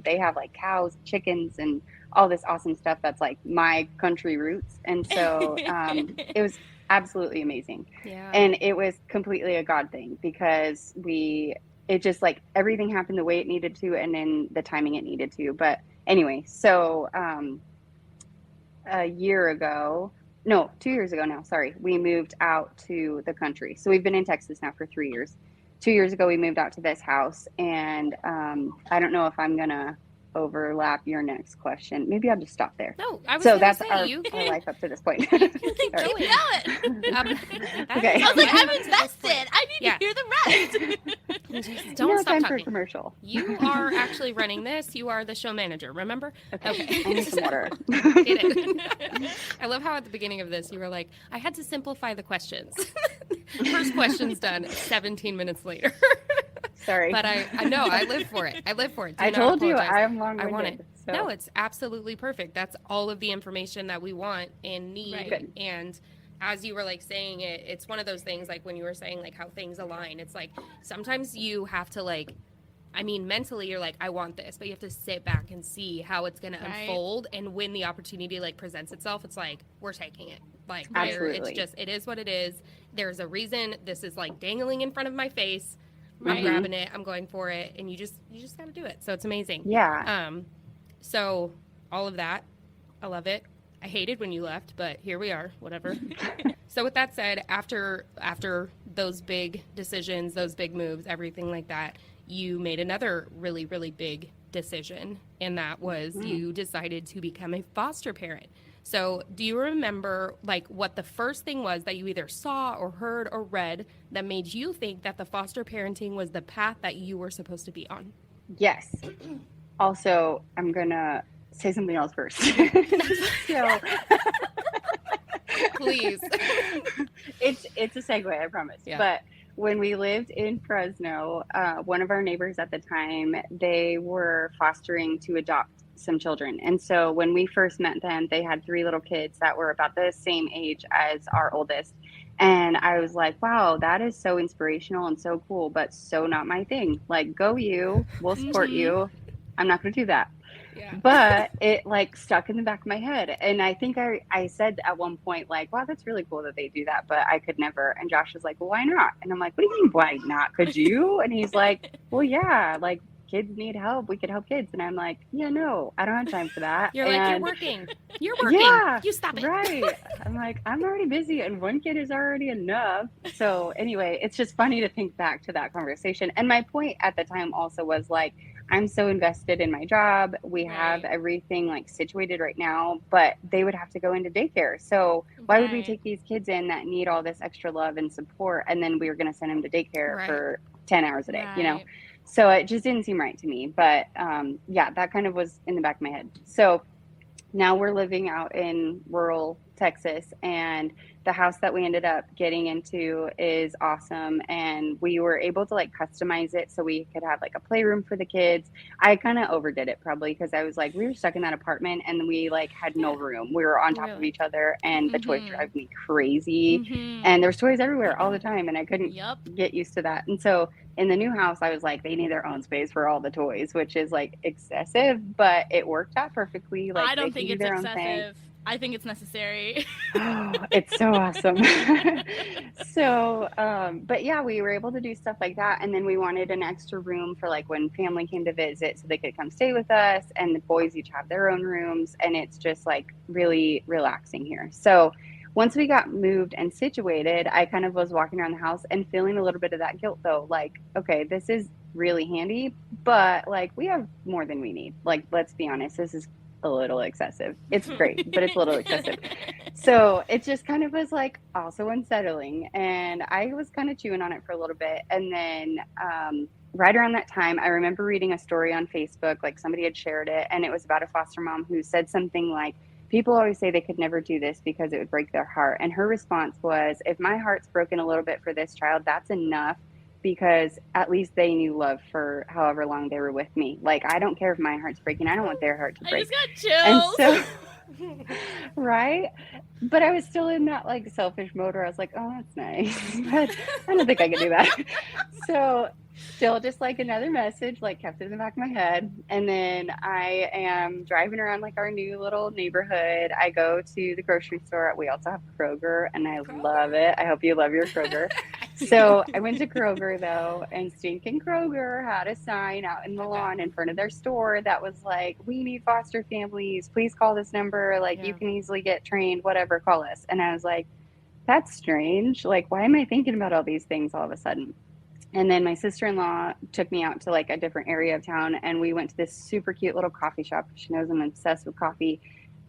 they have like cows, chickens, and all this awesome stuff that's like my country roots. And so it was absolutely amazing. Yeah. And it was completely a God thing because it just like everything happened the way it needed to and in the timing it needed to. But anyway, so a year ago, no, 2 years ago now, sorry, we moved out to the country. So we've been in Texas now for 3 years. 2 years ago, we moved out to this house. And I don't know if I'm going to overlap your next question. Maybe I'll just stop there. No, I was So gonna that's say, our you life up to this point. Keep Sorry. going. Okay. I was like, I'm invested. I need Yeah. to hear the rest. Just don't No stop time for a talking. commercial. You are actually running this. You are the show manager, remember? Okay. I need some water. Get it. I love how at the beginning of this you were like, I had to simplify the questions. First question's done 17 minutes later. Sorry. But I know, I live for it. I live for it. Do I not told you apologize. I'm long-winded. I want it. So. No, it's absolutely perfect. That's all of the information that we want and need. Right. Good. And as you were like saying it, it's one of those things like when you were saying like how things align. It's like sometimes you have to like, I mean, mentally you're like, I want this, but you have to sit back and see how it's going to unfold. And when the opportunity like presents itself, it's like, we're taking it. Like, Absolutely. it's just, it is what it is. There's a reason this is like dangling in front of my face. Right. I'm grabbing it. I'm going for it. And you just got to do it. So it's amazing. Yeah. So all of that, I love it. I hated when you left, but here we are, whatever. So with that said, after those big decisions, those big moves, everything like that, you made another really, really big decision. And that was you decided to become a foster parent. So do you remember like what the first thing was that you either saw or heard or read that made you think that the foster parenting was the path that you were supposed to be on? Yes. Also, I'm going to say something else first. So, Please. it's a segue, I promise. Yeah. But when we lived in Fresno, one of our neighbors at the time, they were fostering to adopt some children. And so when we first met them, they had 3 little kids that were about the same age as our oldest. And I was like, wow, that is so inspirational and so cool, but so not my thing. Like, go you, we'll support you. I'm not going to do that. Yeah. But it like stuck in the back of my head. And I think I said at one point, like, wow, that's really cool that they do that, but I could never. And Josh was like, well, why not? And I'm like, what do you mean, why not? Could you? And he's like, well, yeah, like kids need help. We could help kids. And I'm like, yeah, no, I don't have time for that. You're like, you're working. You're working. Yeah, You stop it. right. I'm like, I'm already busy and one kid is already enough. So anyway, it's just funny to think back to that conversation. And my point at the time also was like, I'm so invested in my job. We have everything like situated right now, but they would have to go into daycare. So why would we take these kids in that need all this extra love and support? And then we were going to send them to daycare for 10 hours a day, you know? So it just didn't seem right to me. But yeah, that kind of was in the back of my head. So now we're living out in rural Texas, and the house that we ended up getting into is awesome. And we were able to like customize it so we could have like a playroom for the kids. I kind of overdid it probably because I was like, we were stuck in that apartment and we like had no room. We were on top of each other and the toys drive me crazy. And there's toys everywhere all the time. And I couldn't get used to that. And so in the new house, I was like, they need their own space for all the toys, which is like excessive, but it worked out perfectly. Like, I don't think it's excessive. I think it's necessary. Oh, it's so awesome. So, but yeah, we were able to do stuff like that. And then we wanted an extra room for like when family came to visit so they could come stay with us, and the boys each have their own rooms. And it's just like really relaxing here. So once we got moved and situated, I kind of was walking around the house and feeling a little bit of that guilt though. Like, okay, this is really handy, but like we have more than we need. Like, let's be honest, this is a little excessive. It's great, but it's a little excessive. So it just kind of was like also unsettling. And I was kind of chewing on it for a little bit. And then right around that time, I remember reading a story on Facebook, like somebody had shared it, and it was about a foster mom who said something like, people always say they could never do this because it would break their heart. And her response was, if my heart's broken a little bit for this child, that's enough, because at least they knew love for however long they were with me. Like, I don't care if my heart's breaking. I don't want their heart to I break. just And got chills. so, right? But I was still in that like selfish mode where I was like, oh, that's nice. But I don't think I can do that. So still just like another message, like kept it in the back of my head. And then I am driving around like our new little neighborhood. I go to the grocery store. We also have Kroger, and I love it. I hope you love your Kroger. So I went to Kroger though, and stinking Kroger had a sign out in the lawn in front of their store that was like, we need foster families. Please call this number. Like, you can easily get trained, whatever, call us. And I was like, that's strange. Like, why am I thinking about all these things all of a sudden? And then my sister-in-law took me out to like a different area of town, and we went to this super cute little coffee shop. She knows I'm obsessed with coffee.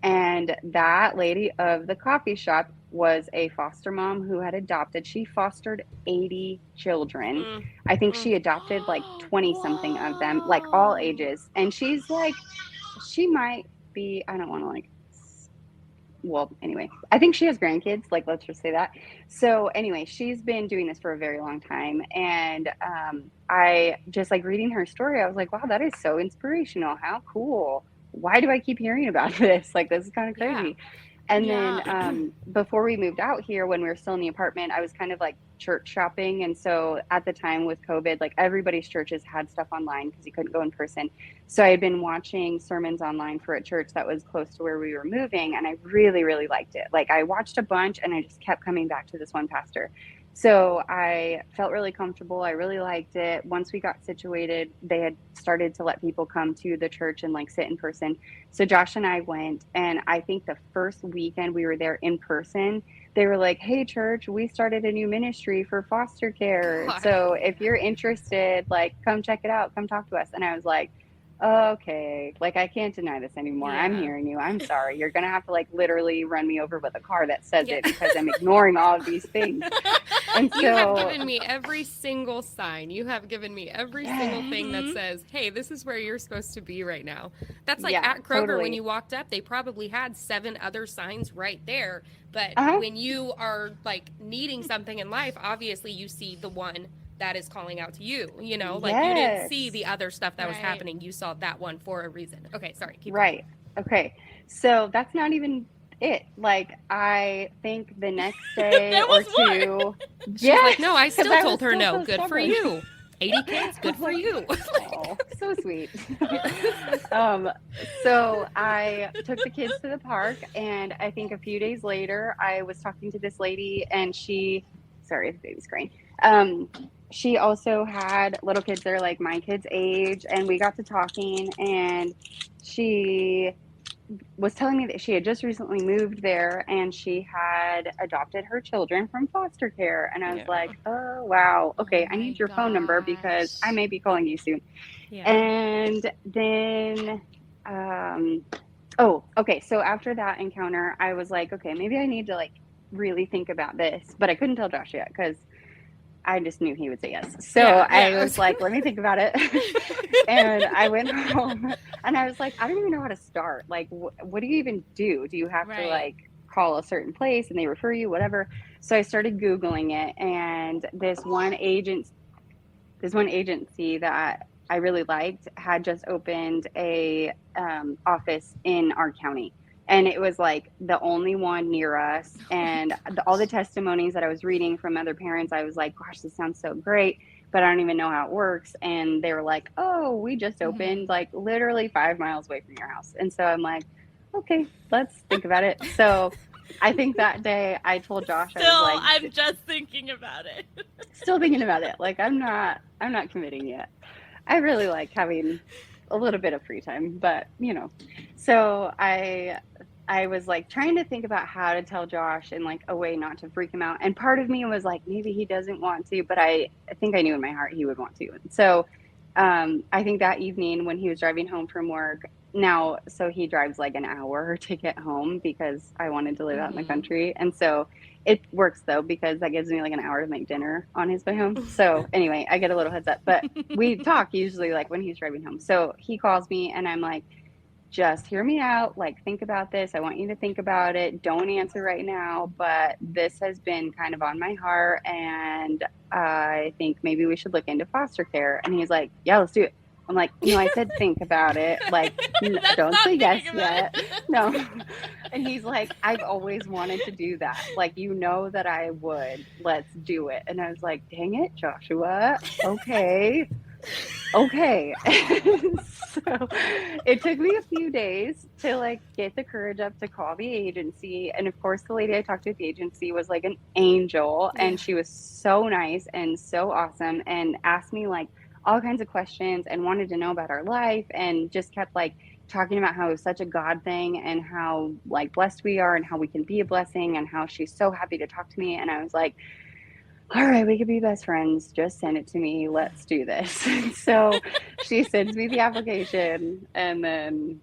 And that lady of the coffee shop was a foster mom who had adopted. She fostered 80 children. I think she adopted like 20 something of them, like all ages. And she's like, she might be, I don't want to like, well, anyway, I think she has grandkids, like, let's just say that. So anyway, she's been doing this for a very long time. And I just like reading her story, I was like, wow, that is so inspirational. How cool. Why do I keep hearing about this? Like, this is kind of crazy. And then before we moved out here, when we were still in the apartment, I was kind of like church shopping. And so at the time with COVID, like everybody's churches had stuff online because you couldn't go in person. So I had been watching sermons online for a church that was close to where we were moving. And I really, really liked it. Like, I watched a bunch and I just kept coming back to this one pastor. So I felt really comfortable. I really liked it. Once we got situated, they had started to let people come to the church and like sit in person. So Josh and I went, and I think the first weekend we were there in person, they were like, hey, church, we started a new ministry for foster care. God. So if you're interested, like, come check it out. Come talk to us. And I was like, okay, like, I can't deny this anymore. I'm hearing you. I'm sorry. You're going to have to like literally run me over with a car that says it, because I'm ignoring all of these things. And so, you have given me every single sign. You have given me every single thing that says, hey, this is where you're supposed to be right now. That's like at Kroger, when you walked up, they probably had 7 other signs right there. But when you are like needing something in life, obviously you see the one that is calling out to you, you know, like you didn't see the other stuff that was happening. You saw that one for a reason. Okay, sorry. Keep going. Okay. So that's not even it. Like, I think the next day or two. She's like, no, I still told her no. Good for you. 80 kids, good for you. Oh, so sweet. So I took the kids to the park, and I think a few days later, I was talking to this lady, and sorry, the baby's crying. She also had little kids that are like my kids' age, and we got to talking, and she was telling me that she had just recently moved there, and she had adopted her children from foster care. And I was like, oh, wow. Okay, I need your phone number because I may be calling you soon. And then, okay. So after that encounter, I was like, okay, maybe I need to like really think about this, but I couldn't tell Josh yet because I just knew he would say yes. So I was like, let me think about it. And I went home, and I was like, I don't even know how to start. Like, what do you even do? Do you have to like call a certain place and they refer you, whatever? So I started Googling it, and this one agency that I really liked had just opened a office in our county. And it was like the only one near us. And all the testimonies that I was reading from other parents, I was like, gosh, this sounds so great, but I don't even know how it works. And they were like, oh, we just opened like literally 5 miles away from your house. And so I'm like, okay, let's think about it. So I think that day I told Josh, I'm just thinking about it. Still thinking about it. Like, I'm not committing yet. I really like having a little bit of free time, but you know, so I was like trying to think about how to tell Josh in like a way not to freak him out. And part of me was like, maybe he doesn't want to, but I think I knew in my heart he would want to. And so I think that evening when he was driving home from work, so he drives like an hour to get home because I wanted to live out in the country. And so it works though, because that gives me like an hour to make dinner on his way home. So anyway, I get a little heads up, but we talk usually like when he's driving home. So he calls me, and I'm like, just hear me out. Like, think about this. I want you to think about it. Don't answer right now, but this has been kind of on my heart, and I think maybe we should look into foster care. And he's like, yeah, let's do it. I'm like, no, I said think about it. Like, That's don't not say yes thinking about yet. it. No. And he's like, I've always wanted to do that. Like, you know that I would. Let's do it. And I was like, dang it, Joshua. Okay. Okay. So it took me a few days to like get the courage up to call the agency. And of course, the lady I talked to at the agency was like an angel, and she was so nice and so awesome, and asked me like all kinds of questions and wanted to know about our life, and just kept like talking about how it was such a God thing and how like blessed we are and how we can be a blessing and how she's so happy to talk to me. And I was like, all right, we could be best friends. Just send it to me. Let's do this. So she sends me the application, and then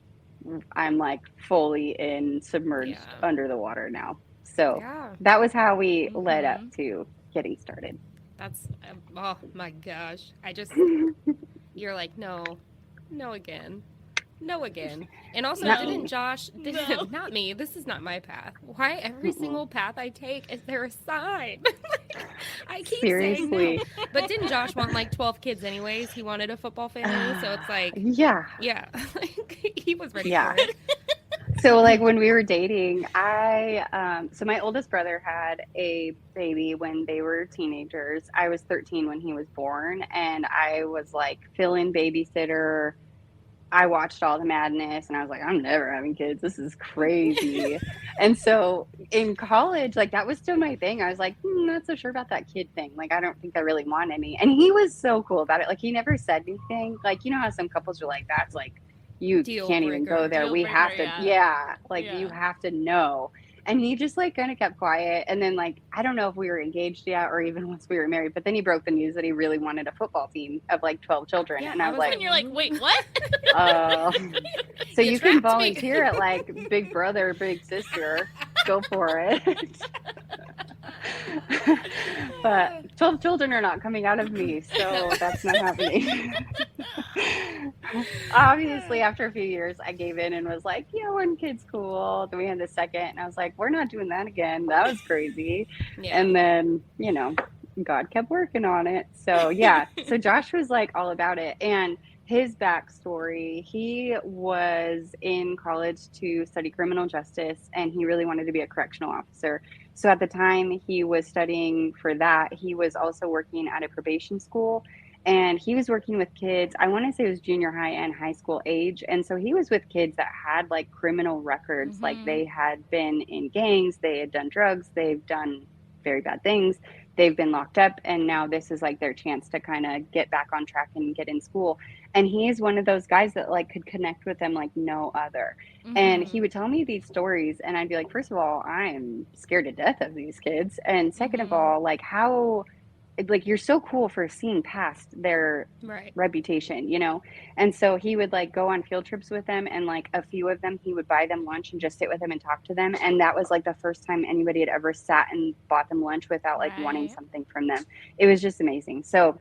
I'm like fully in submerged under the water now. So that was how we led up to getting started. That's, oh my gosh. You're like, no again. No again. And also, didn't Josh, not me, this is not my path. Why every single path I take, is there a sign? I keep saying no. But didn't Josh want like 12 kids anyways? He wanted a football family, so it's like, yeah, like, he was ready for it. So like when we were dating, so my oldest brother had a baby when they were teenagers. I was 13 when he was born, and I was like fill-in babysitter. I watched all the madness, and I was like, I'm never having kids. This is crazy. And so in college, like that was still my thing. I was like, not so sure about that kid thing. Like, I don't think I really want any. And he was so cool about it. Like, he never said anything. Like, you know how some couples are like, that's like, you can't even go there. We have to, you have to know. And he just like kind of kept quiet. And then like, I don't know if we were engaged yet or even once we were married, but then he broke the news that he really wanted a football team of like 12 children. Yeah, and I was like, and you're like, wait, what? So you can volunteer at like Big Brother, Big Sister. Go for it. But 12 children are not coming out of me, so that's not happening. Obviously, after a few years, I gave in and was like, yeah, one kid's cool. Then we had the second, and I was like, we're not doing that again. That was crazy. And then, you know, God kept working on it. So yeah, so Josh was like all about it. And his backstory, he was in college to study criminal justice, and he really wanted to be a correctional officer. So at the time he was studying for that, he was also working at a probation school, and he was working with kids. I want to say it was junior high and high school age. And so he was with kids that had like criminal records, like they had been in gangs, they had done drugs, they've done very bad things, they've been locked up, and now this is like their chance to kind of get back on track and get in school. And he is one of those guys that like could connect with them like no other. And he would tell me these stories, and I'd be like, first of all, I'm scared to death of these kids, and second of all, like how, like, you're so cool for seeing past their reputation, you know? And so he would like go on field trips with them, and like a few of them, he would buy them lunch and just sit with them and talk to them. And that was like the first time anybody had ever sat and bought them lunch without like wanting something from them. It was just amazing. So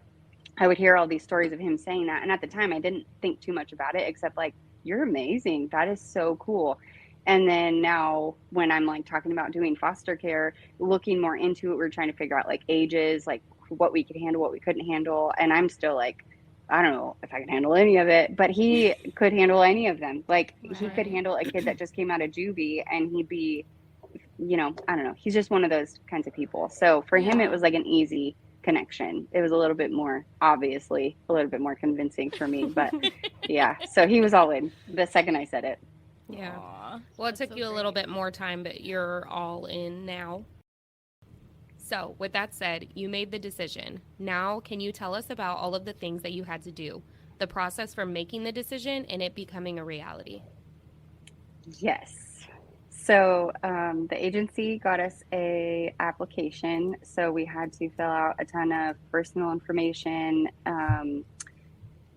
I would hear all these stories of him saying that. And at the time I didn't think too much about it, except like, you're amazing. That is so cool. And then now when I'm like talking about doing foster care, looking more into it, we're trying to figure out like ages, like what we could handle, what we couldn't handle. And I'm still like, I don't know if I can handle any of it, but he could handle any of them. Like he could handle a kid that just came out of juvie, and he'd be, you know, I don't know. He's just one of those kinds of people. So for him, it was like an easy connection. It was a little bit more, obviously, a little bit more convincing for me, but yeah. So he was all in the second I said it. Yeah. Well, it took you a little bit more time, but you're all in now. So, with that said, you made the decision. Now, can you tell us about all of the things that you had to do? The process from making the decision and it becoming a reality? Yes. So the agency got us a application. So we had to fill out a ton of personal information.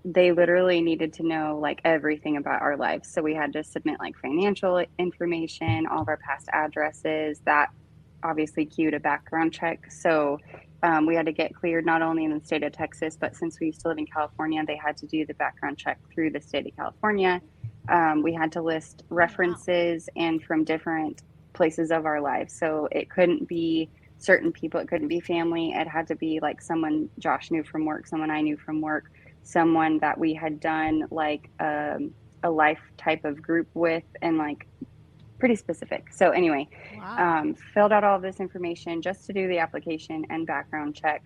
They literally needed to know like everything about our lives. So we had to submit like financial information, all of our past addresses. That obviously cued a background check. So we had to get cleared not only in the state of Texas, but since we used to live in California, they had to do the background check through the state of California. We had to list wow. references and from different places of our lives. So it couldn't be certain people, it couldn't be family. It had to be like someone Josh knew from work, someone I knew from work, someone that we had done like a life type of group with, and like pretty specific. So anyway, Wow. filled out all of this information just to do the application and background check.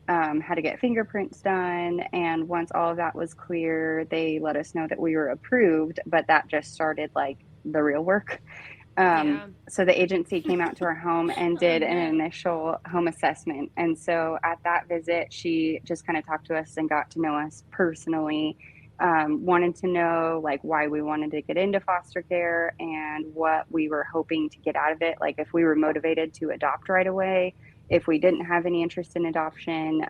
Had to get fingerprints done, and once all of that was clear, they let us know that we were approved. But that just started like the real work. Yeah. So the agency came out to our home and Oh, did an no. initial home assessment. And so at that visit, she just kind of talked to us and got to know us personally. Wanted to know like why we wanted to get into foster care and what we were hoping to get out of it. Like if we were motivated to adopt right away, if we didn't have any interest in adoption,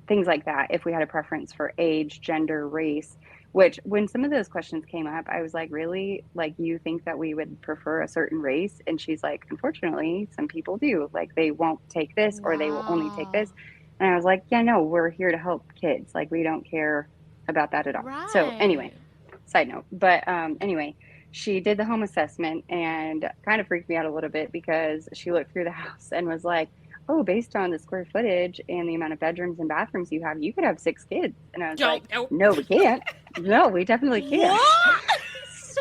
things like that. If we had a preference for age, gender, race. Which, when some of those questions came up, I was like, really? Like, you think that we would prefer a certain race? And she's like, unfortunately, some people do. Like, they won't take this or they will only take Wow. this. And I was like, yeah, no, we're here to help kids. Like, we don't care about that at all. So, anyway, Right. side note. But anyway, she did the home assessment and kind of freaked me out a little bit because she looked through the house and was like, oh, based on the square footage and the amount of bedrooms and bathrooms you could have 6 kids. And I was like, Oh, no, we can't. No, we definitely can't. What?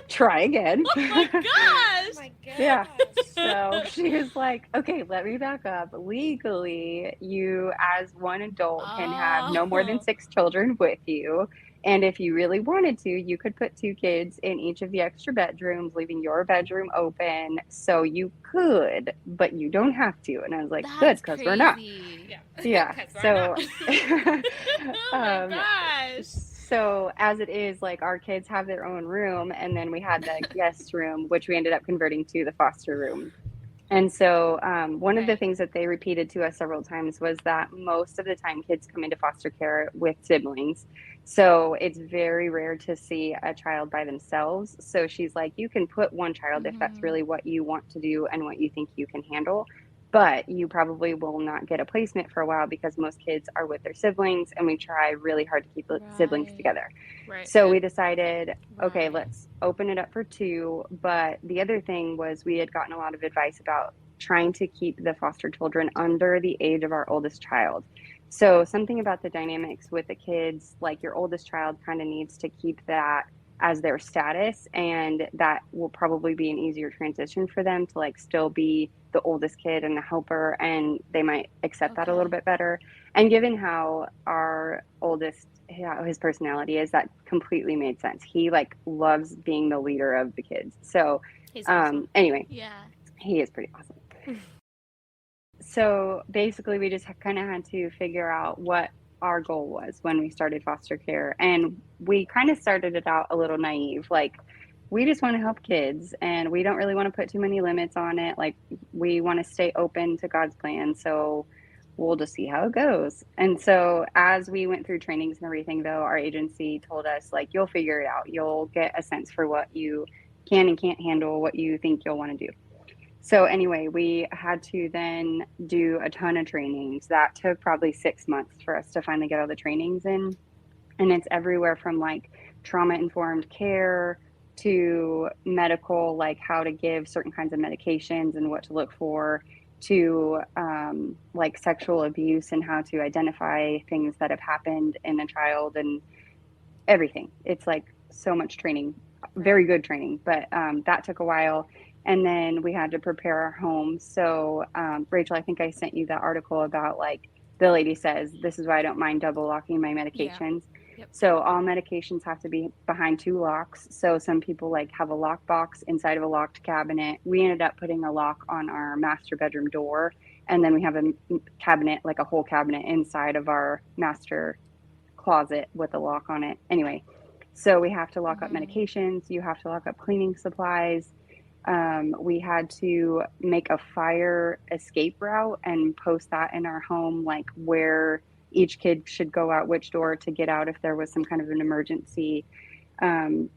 Try again. Oh my oh gosh. my Yeah. gosh. So she was like, okay, let me back up. Legally, you as one adult can have no more than Oh. 6 children with you. And if you really wanted to, you could put 2 kids in each of the extra bedrooms, leaving your bedroom open. So you could, but you don't have to. And I was like, good, That's because we're not. crazy. Yeah. Yeah. 'Cause we're So, not. Oh my gosh. so as it is, like our kids have their own room, and then we had the guest room, which we ended up converting to the foster room. And so, one of the Right. things that they repeated to us several times was that most of the time kids come into foster care with siblings. So it's very rare to see a child by themselves. So she's like, you can put one child if that's Mm-hmm. really what you want to do and what you think you can handle. But you probably will not get a placement for a while because most kids are with their siblings, and we try really hard to keep the siblings Right. together. Right. So we decided, okay, Right. let's open it up for 2. But the other thing was we had gotten a lot of advice about trying to keep the foster children under the age of our oldest child. So something about the dynamics with the kids, like your oldest child kind of needs to keep that as their status, and that will probably be an easier transition for them to like still be the oldest kid and the helper, and they might accept that a little Okay. bit better. And given how our oldest, how his personality is, that completely made sense. He like loves being the leader of the kids. So He's awesome. anyway, Yeah. he is pretty awesome. So basically we just kind of had to figure out what our goal was when we started foster care, and we kind of started it out a little naive, like we just want to help kids and we don't really want to put too many limits on it. Like we want to stay open to God's plan, so we'll just see how it goes. And so as we went through trainings and everything, though, our agency told us like, you'll figure it out, you'll get a sense for what you can and can't handle, what you think you'll want to do. So anyway, we had to then do a ton of trainings. That took probably 6 months for us to finally get all the trainings in. And it's everywhere from like trauma informed care to medical, like how to give certain kinds of medications and what to look for, to like sexual abuse and how to identify things that have happened in a child, and everything. It's like so much training, very good training, but that took a while. And then we had to prepare our home. So, Rachel, I think I sent you that article about like the lady says, this is why I don't mind double locking my Yeah. medications. Yep. So all medications have to be behind 2 locks. So some people like have a lock box inside of a locked cabinet. We ended up putting a lock on our master bedroom door. And then we have a cabinet, like a whole cabinet inside of our master closet with a lock on it. Anyway, so we have to lock up Mm-hmm. medications. You have to lock up cleaning supplies. We had to make a fire escape route and post that in our home, like where each kid should go out which door to get out if there was some kind of an emergency. Um,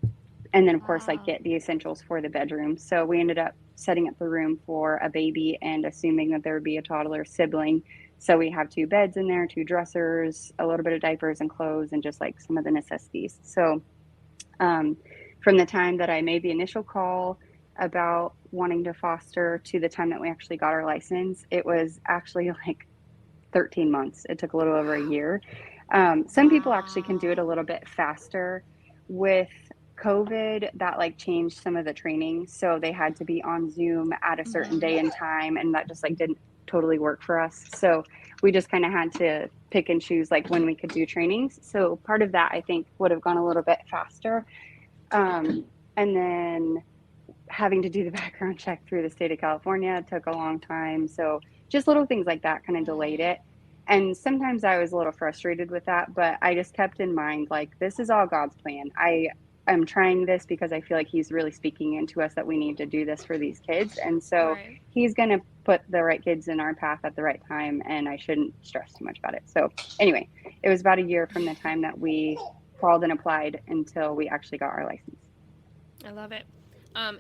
and then, of course, like Wow. get the essentials for the bedroom. So we ended up setting up the room for a baby and assuming that there would be a toddler sibling. So we have 2 beds in there, 2 dressers, a little bit of diapers and clothes, and just like some of the necessities. So from the time that I made the initial call about wanting to foster to the time that we actually got our license, it was actually like 13 months. It took a little over a year. Some people actually can do it a little bit faster. With COVID, that like changed some of the training. So they had to be on Zoom at a certain day and time, and that just like didn't totally work for us. So we just kind of had to pick and choose like when we could do trainings. So part of that I think would have gone a little bit faster. And then having to do the background check through the state of California took a long time. So just little things like that kind of delayed it. And sometimes I was a little frustrated with that, but I just kept in mind, like, this is all God's plan. I'm trying this because I feel like he's really speaking into us that we need to do this for these kids. And so he's going to put the right kids in our path at the right time, and I shouldn't stress too much about it. So anyway, it was about a year from the time that we called and applied until we actually got our license. I love it.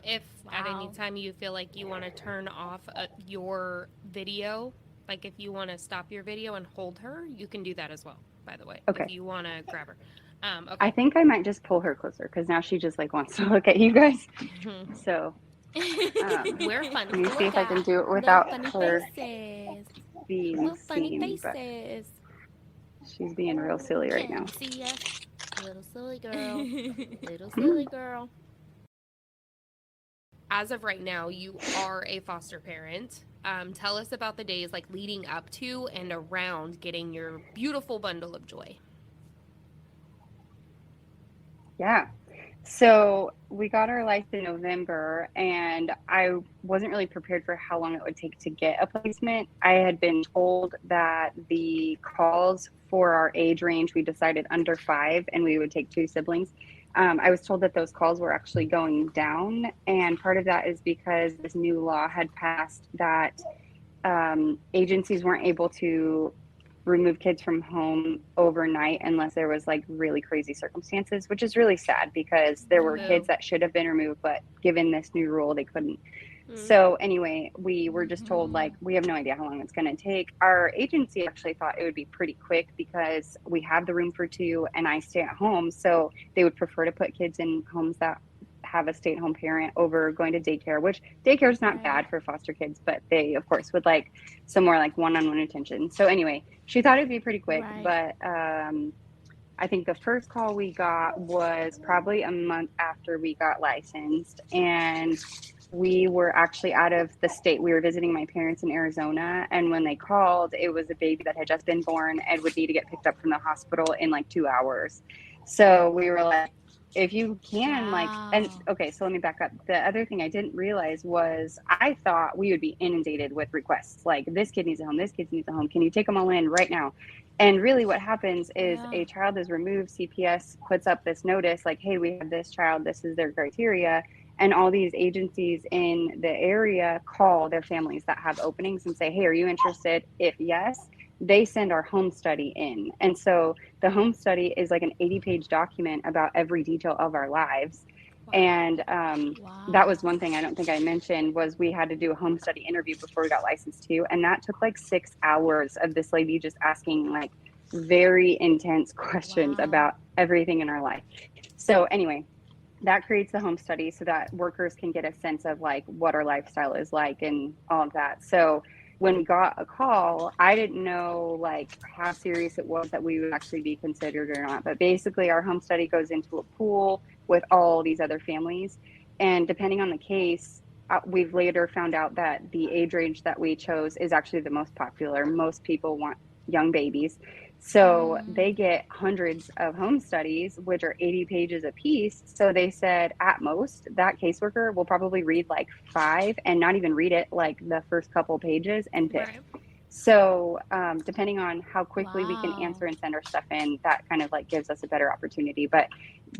If at any time you feel like you want to turn off your video, like if you want to stop your video and hold her, you can do that as well, by the way. Okay. If you want to grab her. Okay. I think I might just pull her closer because now she just like wants to look at you guys. So we're fun. let me see if I can do it without her faces. being Funny seen. But faces. she's being real silly right now. See ya. Little silly girl. Little silly girl. As of right now, you are a foster parent. Tell us about the days like leading up to and around getting your beautiful bundle of joy. Yeah. So we got our license in November, and I wasn't really prepared for how long it would take to get a placement. I had been told that the calls for our age range, we decided under 5, and we would take 2 siblings. I was told that those calls were actually going down, and part of that is because this new law had passed that agencies weren't able to remove kids from home overnight unless there was like really crazy circumstances, which is really sad because there were kids that should have been removed, but given this new rule, they couldn't. So anyway, we were just told like, we have no idea how long it's going to take. Our agency actually thought it would be pretty quick because we have the room for 2 and I stay at home. So they would prefer to put kids in homes that have a stay-at-home parent over going to daycare, which daycare is not bad for foster kids, but they of course would like some more like one-on-one attention. So anyway, she thought it'd be pretty quick, but I think the first call we got was probably a month after we got licensed, and we were actually out of the state. We were visiting my parents in Arizona, and when they called, it was a baby that had just been born and would need to get picked up from the hospital in like 2 hours. So we were like, if you can, like, and okay, so let me back up. The other thing I didn't realize was I thought we would be inundated with requests like, this kid needs a home, this kid needs a home, can you take them all in right now? And really what happens is a child is removed, CPS puts up this notice like, hey, we have this child, this is their criteria. And all these agencies in the area call their families that have openings and say, hey, are you interested? If yes, they send our home study in. And so the home study is like an 80-page document about every detail of our lives. And that was one thing I don't think I mentioned was we had to do a home study interview before we got licensed too. And that took like 6 hours of this lady just asking like very intense questions about everything in our life. So anyway, that creates the home study so that workers can get a sense of like what our lifestyle is like and all of that. So when we got a call, I didn't know like how serious it was that we would actually be considered or not. But basically our home study goes into a pool with all these other families. And depending on the case, we've later found out that the age range that we chose is actually the most popular. Most people want young babies. So they get hundreds of home studies, which are 80 pages a piece. So they said at most that caseworker will probably read like 5 and not even read it like the first couple pages and pick. So depending on how quickly we can answer and send our stuff in, that kind of like gives us a better opportunity. But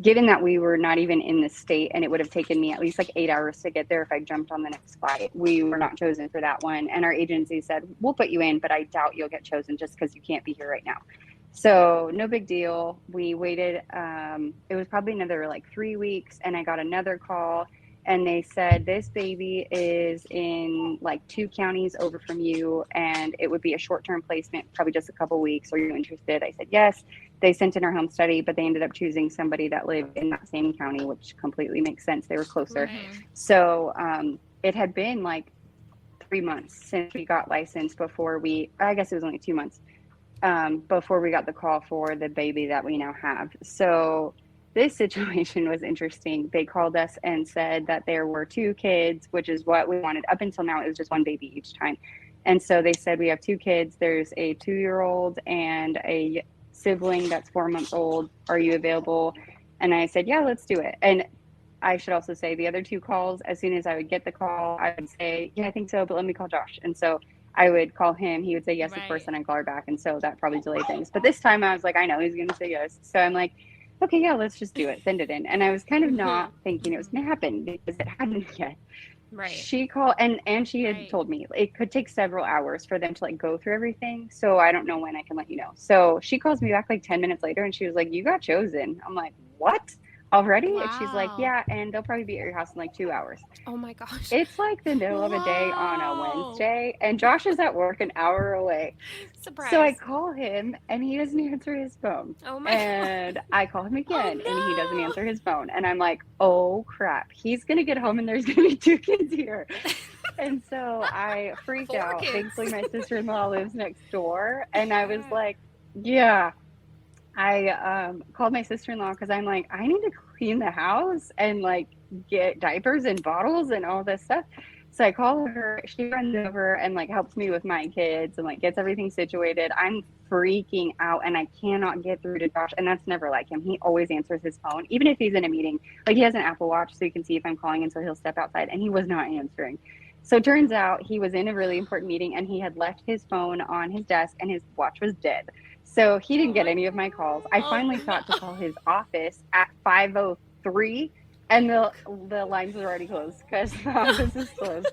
given that we were not even in the state and it would have taken me at least like 8 hours to get there if I jumped on the next flight, we were not chosen for that one. And our agency said, we'll put you in, but I doubt you'll get chosen just because you can't be here right now. So no big deal. We waited. It was probably another like 3 weeks and I got another call. and they said, this baby is in like 2 counties over from you, and it would be a short-term placement, probably just a couple weeks. Are you interested? I said yes. They sent in our home study, but they ended up choosing somebody that lived in that same county, which completely makes sense. They were closer. Right. So it had been like 3 months since we got licensed I guess it was only 2 months before we got the call for the baby that we now have. So this situation was interesting. They called us and said that there were 2 kids, which is what we wanted. Up until now, it was just 1 baby each time. And so they said, we have 2 kids. There's a 2-year-old and a sibling that's 4 months old. Are you available? And I said, yeah, let's do it. And I should also say the other 2 calls, as soon as I would get the call, I would say, yeah, I think so, but let me call Josh. And so I would call him. He would say yes, of course, and I'd call her back. And so that probably delayed things. But this time I was like, I know he's going to say yes. So I'm like, okay, yeah, let's just do it. Send it in. And I was kind of not thinking it was going to happen because it hadn't yet. Right. She called and she had told me it could take several hours for them to like go through everything. So I don't know when I can let you know. So she calls me back like 10 minutes later and she was like, you got chosen. I'm like, what? Already? Wow. And she's like, yeah, and they'll probably be at your house in like 2 hours. Oh my gosh. It's like the middle of a day on a Wednesday, and Josh is at work an hour away. Surprise. So I call him, and he doesn't answer his phone. Oh my And I call him again, Oh, and he doesn't no. answer his phone. And I'm like, oh crap, he's gonna get home, and there's gonna be 2 kids here. And so I freaked 4 out. kids. Thankfully, my sister-in-law lives next door, and I was like, yeah. I called my sister-in-law because I'm like, I need to clean the house and like get diapers and bottles and all this stuff. So I call her, she runs over and like helps me with my kids and like gets everything situated. I'm freaking out and I cannot get through to Josh, and that's never like him. He always answers his phone, even if he's in a meeting. Like he has an Apple Watch so you can see if I'm calling, and so he'll step outside, and he was not answering. So it turns out he was in a really important meeting and he had left his phone on his desk and his watch was dead. So he didn't get any of my calls. I finally thought to call his office at 5:03, and the lines were already closed because the office is closed.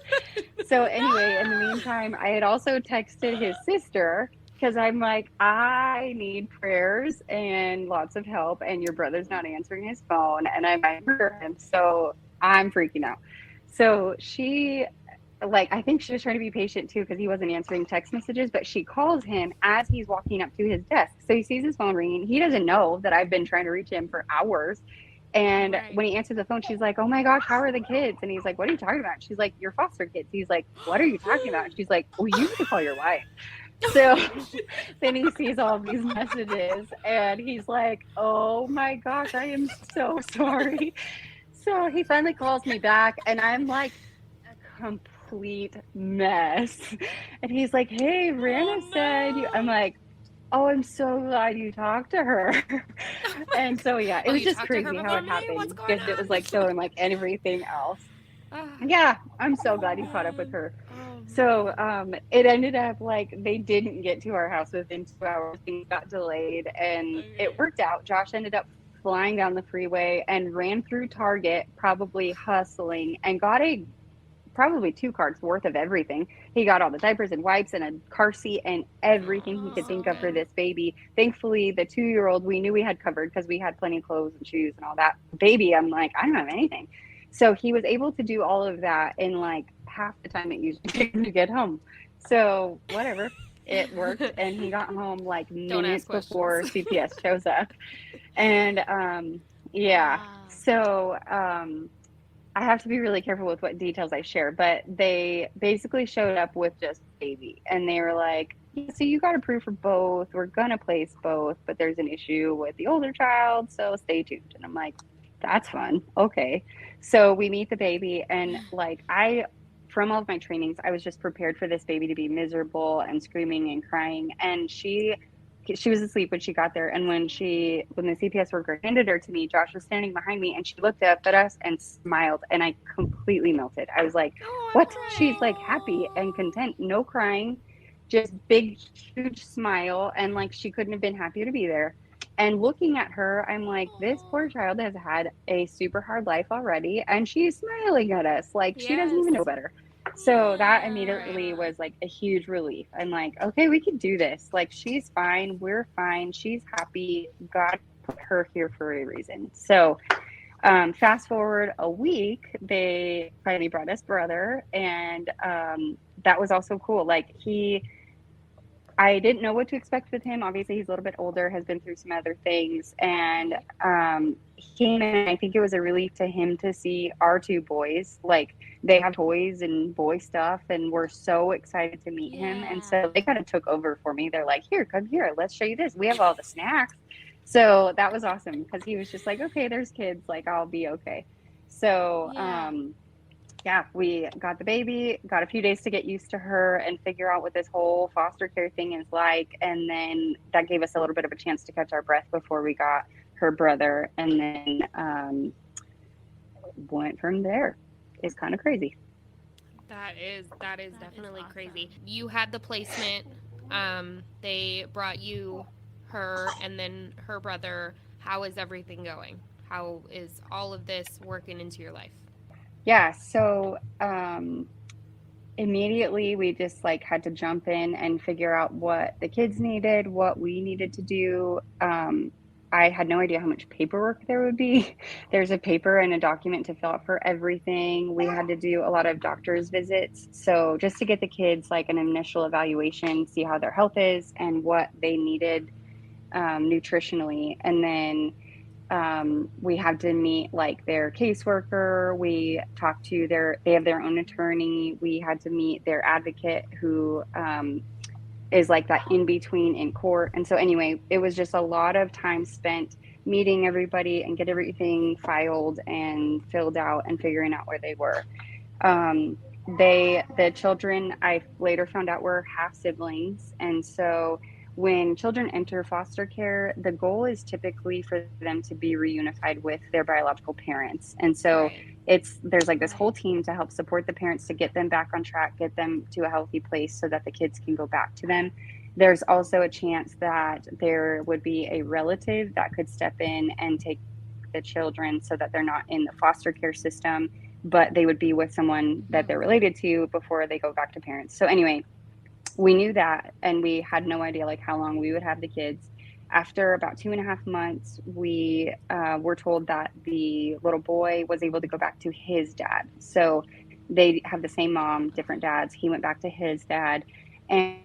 So anyway, in the meantime, I had also texted his sister because I'm like, I need prayers and lots of help, and your brother's not answering his phone, and I might murder him. So I'm freaking out. So she, like, I think she was trying to be patient too because he wasn't answering text messages, but she calls him as he's walking up to his desk. So he sees his phone ringing. He doesn't know that I've been trying to reach him for hours. And when he answers the phone, she's like, oh my gosh, how are the kids? And he's like, what are you talking about? She's like, your foster kids. He's like, what are you talking about? And she's like, well, you need to call your wife. So then he sees all these messages and he's like, oh my gosh, I am so sorry. So he finally calls me back and I'm like a complete mess. And he's like, hey, Rihanna said you. I'm like, oh, I'm so glad you talked to her. And so, yeah, it was just crazy how it happened because it was like so in like everything else. Yeah, I'm so glad you caught up with her. So it ended up like they didn't get to our house within 2 hours. Things got delayed and it worked out. Josh ended up flying down the freeway and ran through Target, probably hustling, and got probably 2 carts worth of everything. He got all the diapers and wipes and a car seat and everything he could think of for this baby. Thankfully, the 2-year-old, we knew we had covered because we had plenty of clothes and shoes and all that. Baby, I'm like, I don't have anything. So he was able to do all of that in like half the time it usually takes to get home. So whatever, it worked. And he got home like minutes before CPS shows up. And yeah, so I have to be really careful with what details I share, but they basically showed up with just baby and they were like, yeah, so you got approved for both. We're going to place both, but there's an issue with the older child. So stay tuned. And I'm like, that's fun. Okay. So we meet the baby and like from all of my trainings, I was just prepared for this baby to be miserable and screaming and crying. And she was asleep when she got there. And when the CPS worker handed her to me, Josh was standing behind me and she looked up at us and smiled and I completely melted. I was like, what? She's like happy and content, no crying, just big, huge smile. And like, she couldn't have been happier to be there. And looking at her, I'm like, this poor child has had a super hard life already. And she's smiling at us like she doesn't even know better. So that immediately was like a huge relief. I'm like, okay, we can do this. Like, she's fine. We're fine. She's happy. God put her here for a reason. So Fast forward a week, they finally brought us brother, and that was also cool. Like I didn't know what to expect with him. Obviously, he's a little bit older, has been through some other things, and he came in. I think it was a relief to him to see our two boys. Like they have toys and boy stuff, and we're so excited to meet him. And so they kind of took over for me. They're like, "Here, come here. Let's show you this. We have all the snacks." So that was awesome because he was just like, "Okay, there's kids. Like I'll be okay." So yeah, we got the baby, got a few days to get used to her and figure out what this whole foster care thing is like. And then that gave us a little bit of a chance to catch our breath before we got her brother. And then went from there. It's kind of crazy. That is definitely awesome. crazy. You had the placement. They brought you her and then her brother. How is everything going? How is all of this working into your life? Yeah, so immediately we just like had to jump in and figure out what the kids needed, what we needed to do. I had no idea how much paperwork there would be. There's a paper and a document to fill out for everything. We had to do a lot of doctor's visits. So just to get the kids like an initial evaluation, see how their health is and what they needed nutritionally. And then we had to meet like their caseworker. We talked to they have their own attorney. We had to meet their advocate who is like that in between in court. And so anyway, it was just a lot of time spent meeting everybody and get everything filed and filled out and figuring out where they were. The children I later found out were half siblings. And so when children enter foster care, the goal is typically for them to be reunified with their biological parents. And so there's like this whole team to help support the parents to get them back on track, get them to a healthy place so that the kids can go back to them. There's also a chance that there would be a relative that could step in and take the children so that they're not in the foster care system, but they would be with someone that they're related to before they go back to parents. So anyway, we knew that, and we had no idea like how long we would have the kids. After about 2.5 months, we were told that the little boy was able to go back to his dad. So they have the same mom, different dads. He went back to his dad. And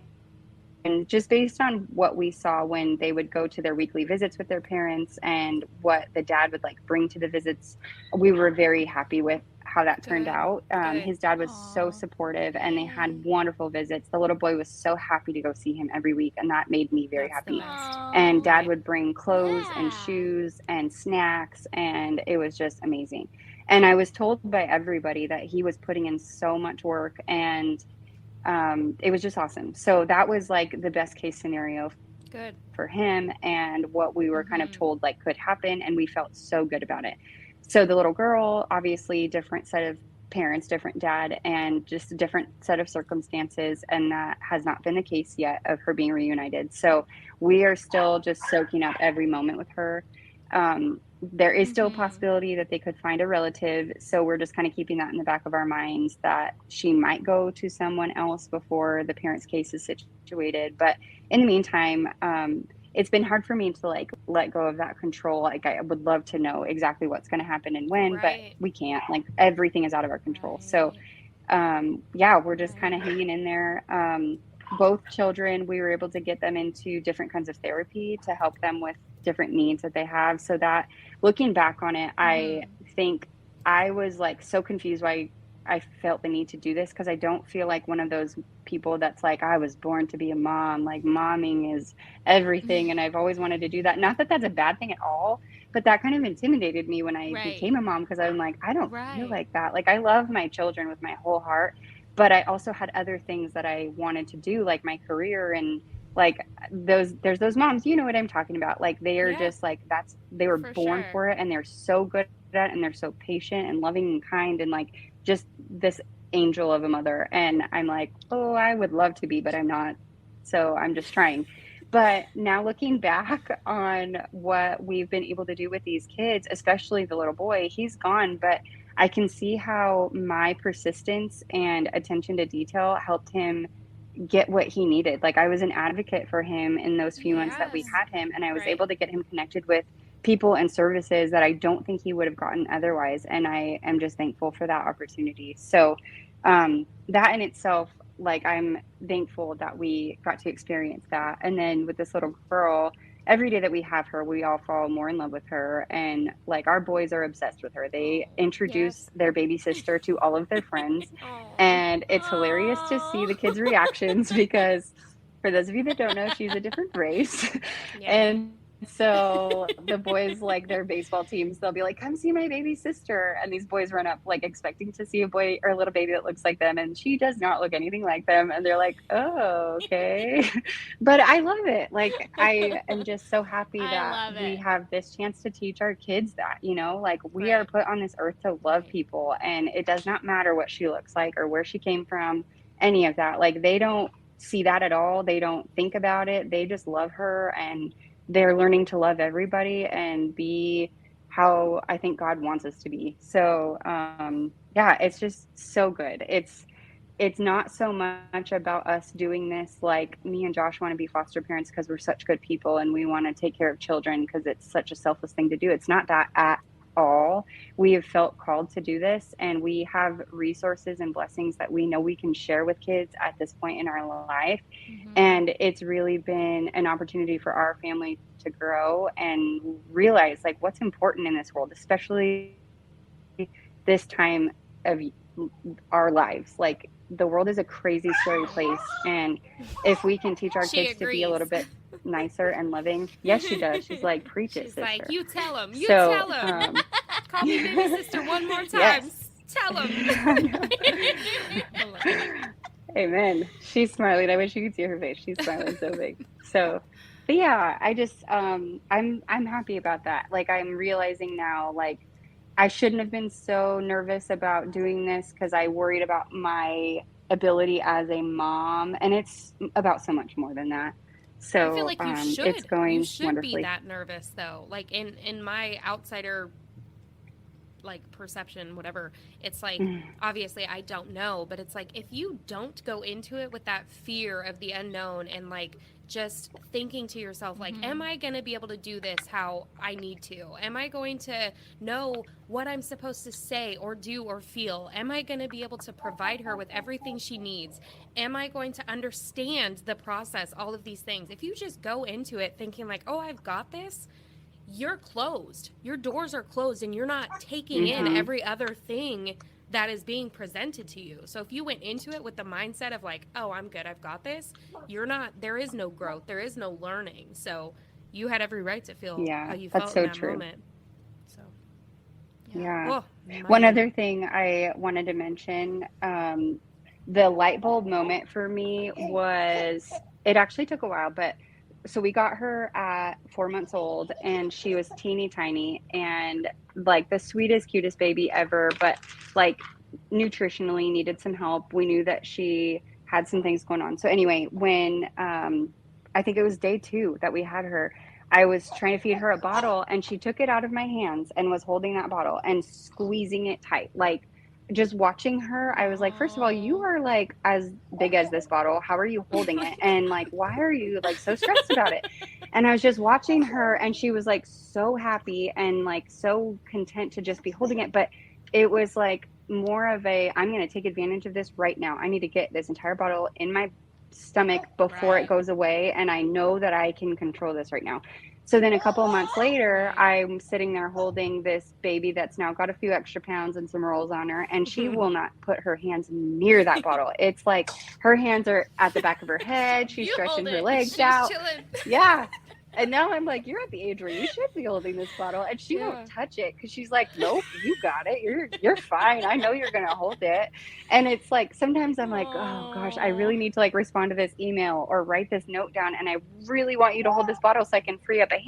just based on what we saw when they would go to their weekly visits with their parents and what the dad would like bring to the visits, we were very happy with how that turned out. His dad was so supportive and they had wonderful visits. The little boy was so happy to go see him every week, and that made me very happy. And dad would bring clothes and shoes and snacks, and it was just amazing. And I was told by everybody that he was putting in so much work, and it was just awesome. So that was like the best case scenario for him and what we were kind of told like could happen, and we felt so good about it. So the little girl, obviously different set of parents, different dad, and just a different set of circumstances, and that has not been the case yet of her being reunited. So we are still just soaking up every moment with her. There is still a possibility that they could find a relative, so we're just kind of keeping that in the back of our minds that she might go to someone else before the parents' case is situated. But in the meantime, it's been hard for me to like let go of that control. Like I would love to know exactly what's going to happen and when, but we can't. Like everything is out of our control. So yeah, we're just kind of hanging in there. Both children, we were able to get them into different kinds of therapy to help them with different needs that they have. So that looking back on it, I think I was like so confused why I felt the need to do this, because I don't feel like one of those people that's like, I was born to be a mom, like momming is everything and I've always wanted to do that. Not that that's a bad thing at all, but that kind of intimidated me when I became a mom, because I'm like, I don't feel like that. Like I love my children with my whole heart, but I also had other things that I wanted to do, like my career, and like there's those moms, you know what I'm talking about, like they are just like, they were born for it, and they're so good at it, and they're so patient and loving and kind, and like just this angel of a mother. And I'm like, oh, I would love to be, but I'm not. So I'm just trying. But now looking back on what we've been able to do with these kids, especially the little boy, he's gone, but I can see how my persistence and attention to detail helped him get what he needed. Like I was an advocate for him in those few months that we had him, and I was able to get him connected with people and services that I don't think he would have gotten otherwise. And I am just thankful for that opportunity. So that in itself, like, I'm thankful that we got to experience that. And then with this little girl, every day that we have her, we all fall more in love with her. And like, our boys are obsessed with her. They introduce their baby sister to all of their friends. And it's hilarious to see the kids' reactions because, for those of you that don't know, she's a different race. And so the boys, like their baseball teams, they'll be like, come see my baby sister. And these boys run up like expecting to see a boy or a little baby that looks like them. And she does not look anything like them. And they're like, oh, okay. But I love it. Like, I am just so happy that we have this chance to teach our kids that, you know, like, we are put on this earth to love people. And it does not matter what she looks like or where she came from, any of that. Like, they don't see that at all. They don't think about it. They just love her, and they're learning to love everybody and be how I think God wants us to be. So, yeah, it's just so good. It's not so much about us doing this, like, me and Josh want to be foster parents because we're such good people and we want to take care of children because it's such a selfless thing to do. It's not that at all. We have felt called to do this, and we have resources and blessings that we know we can share with kids at this point in our life. And it's really been an opportunity for our family to grow and realize, like, what's important in this world, especially this time of our lives. Like, the world is a crazy, scary place. And if we can teach our kids to be a little bit nicer and loving. Yes, she does. She's like, preach it, sister. Like, you tell them. You tell them. Call me baby sister one more time. Yes. Tell them. Amen. She's smiling. I wish you could see her face. She's smiling so big. So, but yeah, I just, I'm happy about that. Like, I'm realizing now, like, I shouldn't have been so nervous about doing this because I worried about my ability as a mom, and it's about so much more than that. So I feel like you should. It's going you should wonderfully. Be that nervous, though. Like, in my outsider, like, perception, whatever, it's like, obviously I don't know, but it's like, if you don't go into it with that fear of the unknown and, like, just thinking to yourself, like, am I going to be able to do this how I need to? Am I going to know what I'm supposed to say or do or feel? Am I going to be able to provide her with everything she needs? Am I going to understand the process, all of these things? If you just go into it thinking like, oh, I've got this, you're closed. Your doors are closed, and you're not taking in every other thing that is being presented to you. So if you went into it with the mindset of like, oh, I'm good, I've got this, there is no growth, there is no learning. So you had every right to feel how you felt in that moment. So yeah. One other thing I wanted to mention, the light bulb moment for me was, it actually took a while, but so we got her at 4 months old, and she was teeny tiny and like the sweetest, cutest baby ever, but like nutritionally needed some help. We knew that she had some things going on. So anyway, when I think it was day 2 that we had her, I was trying to feed her a bottle, and she took it out of my hands and was holding that bottle and squeezing it tight. Like, just watching her, I was like, first of all, you are like as big as this bottle. How are you holding it? And like, why are you like so stressed about it? And I was just watching her, and she was like so happy and like so content to just be holding it. But it was like more of a, I'm going to take advantage of this right now. I need to get this entire bottle in my stomach before it goes away. And I know that I can control this right now. So then a couple of months later, I'm sitting there holding this baby that's now got a few extra pounds and some rolls on her, and she will not put her hands near that bottle. It's like her hands are at the back of her head. She's stretching her legs out. Chilling. Yeah. And now I'm like, you're at the age where you should be holding this bottle. And she won't touch it because she's like, nope, you got it. You're fine. I know you're going to hold it. And it's like, sometimes I'm like, oh gosh, I really need to like respond to this email or write this note down. And I really want you to hold this bottle so I can free up a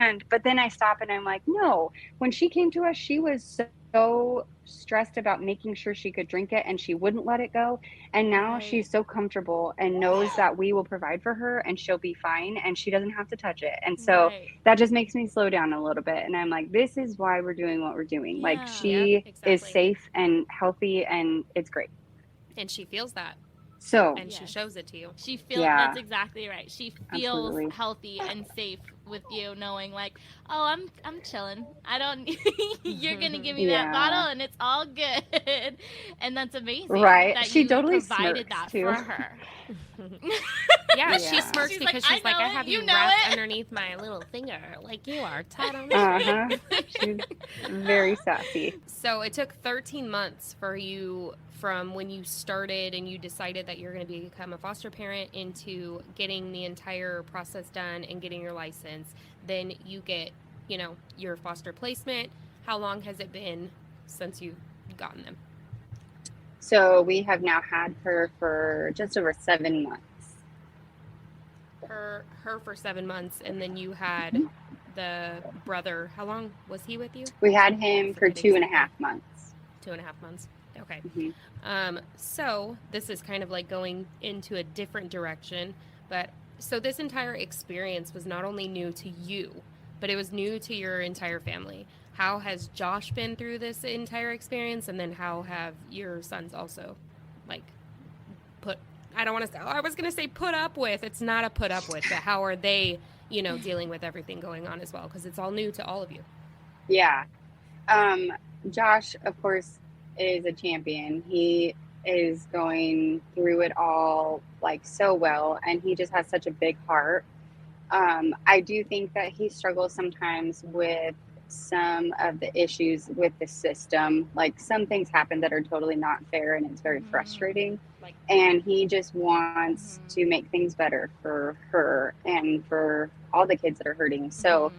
hand. But then I stop and I'm like, no, when she came to us, she was so stressed about making sure she could drink it, and she wouldn't let it go. And now she's so comfortable and knows that we will provide for her and she'll be fine and she doesn't have to touch it. And so that just makes me slow down a little bit. And I'm like, this is why we're doing what we're doing. Like, she is safe and healthy, and it's great. And she feels that. So, And she Yes. shows it to you. She feels Yeah. that's exactly right. She feels Absolutely. healthy and safe with you, knowing like, oh, I'm chilling. I don't. You're gonna give me that yeah, bottle, and it's all good. And that's amazing right. that She you totally provided smirks that too. for her. Yeah, she Yeah. smirks She's like, because I she's like, know I it. have You you know wrapped it. underneath my little finger, like you are tight on the Uh-huh. string. She's very sassy. So it took 13 months for you from when you started and you decided that you're going to become a foster parent into getting the entire process done and getting your license. Then you get, your foster placement. How long has it been since you've gotten them? So we have now had her for just over 7 months. Her for 7 months, and then you had the brother. How long was he with you? We had him for Forget 2.5 exactly. months. 2.5 months. Okay. Mm-hmm. So this is kind of like going into a different direction, but so this entire experience was not only new to you, but it was new to your entire family. How has Josh been through this entire experience, and then how have your sons also, like, I don't want to say, I was going to say put up with, it's not a put up with, but how are they, dealing with everything going on as well? Because it's all new to all of you. Yeah. Josh, of course, is a champion. He is going through it all like so well, and he just has such a big heart. I do think that he struggles sometimes with some of the issues with the system. Like some things happen that are totally not fair, and it's very frustrating. And he just wants to make things better for her and for all the kids that are hurting. So,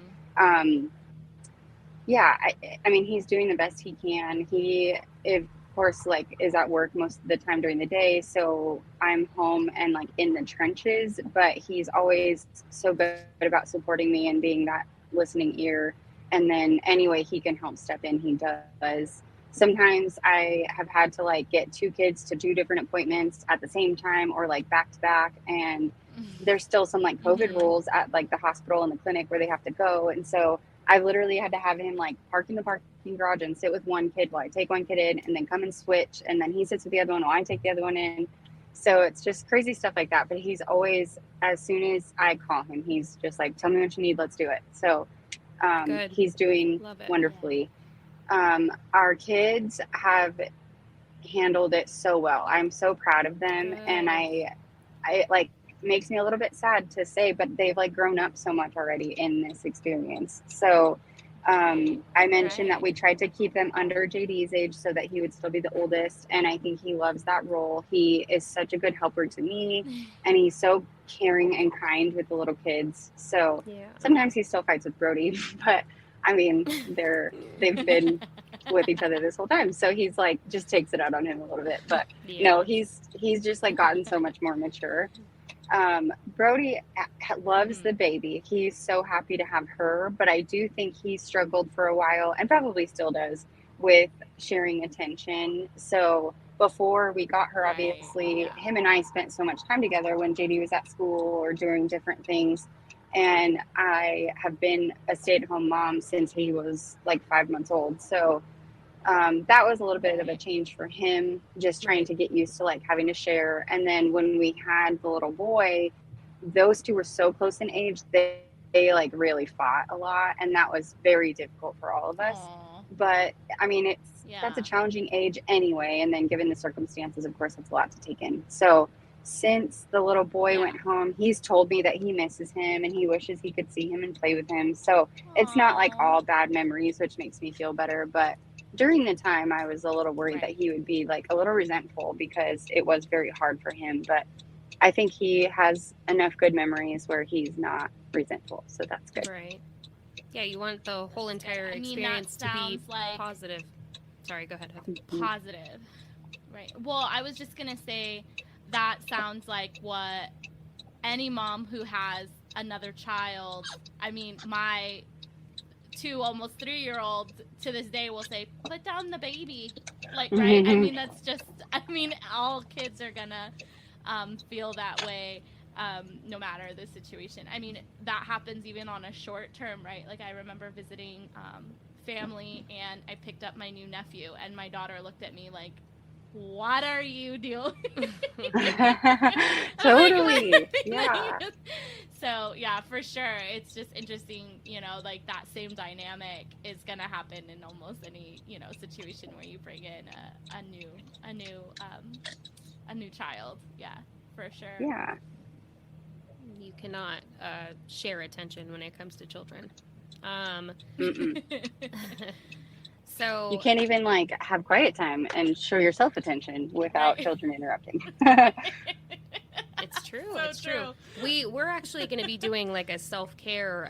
yeah, I mean, he's doing the best he can. He, of course, like is at work most of the time during the day. So I'm home and like in the trenches, but he's always so good about supporting me and being that listening ear. And then any way he can help step in, he does. Sometimes I have had to like get 2 kids to 2 different appointments at the same time or like back to back. And there's still some like COVID rules at like the hospital and the clinic where they have to go. And so I literally had to have him like park in the parking garage and sit with one kid while I take one kid in and then come and switch. And then he sits with the other one while I take the other one in. So it's just crazy stuff like that. But he's always, as soon as I call him, he's just like, tell me what you need. Let's do it. So he's doing wonderfully. Our kids have handled it so well. I'm so proud of them. And I like, makes me a little bit sad to say, but they've like grown up so much already in this experience. So I mentioned that we tried to keep them under JD's age so that he would still be the oldest, and I think he loves that role. He is such a good helper to me, and he's so caring and kind with the little kids. So sometimes he still fights with Brody, but I mean they've been with each other this whole time, so he's like just takes it out on him a little bit. But no, he's just like gotten so much more mature. Brody loves the baby. He's so happy to have her, but I do think he struggled for a while and probably still does with sharing attention. So before we got her, obviously him and I spent so much time together when JD was at school or doing different things. And I have been a stay-at-home mom since he was like 5 months old. So that was a little bit of a change for him, just trying to get used to like having to share. And then when we had the little boy, those two were so close in age, they like really fought a lot, and that was very difficult for all of us. But I mean, that's a challenging age anyway. And then given the circumstances, of course, it's a lot to take in. So since the little boy went home, he's told me that he misses him and he wishes he could see him and play with him. So it's not like all bad memories, which makes me feel better. But during the time, I was a little worried that he would be like a little resentful because it was very hard for him. But I think he has enough good memories where he's not resentful. So that's good. Right. Yeah, you want the whole entire experience to be positive. Sorry, go ahead, Heather. Positive. Right. Well, I was just going to say that sounds like what any mom who has another child, I mean, my 2 almost 3-year-olds to this day will say, put down the baby. Like, right? I mean, that's just, all kids are going to feel that way no matter the situation. I mean, that happens even on a short term, right? Like, I remember visiting family, and I picked up my new nephew, and my daughter looked at me like, what are you doing? Totally. Yeah. So yeah, for sure. It's just interesting, like that same dynamic is gonna happen in almost any, situation where you bring in a new child. Yeah, for sure. Yeah. You cannot share attention when it comes to children. Um, Mm-mm. You so can't even like have quiet time and show yourself attention without Right. children interrupting. it's true. So It's true. We're actually going to be doing like a self-care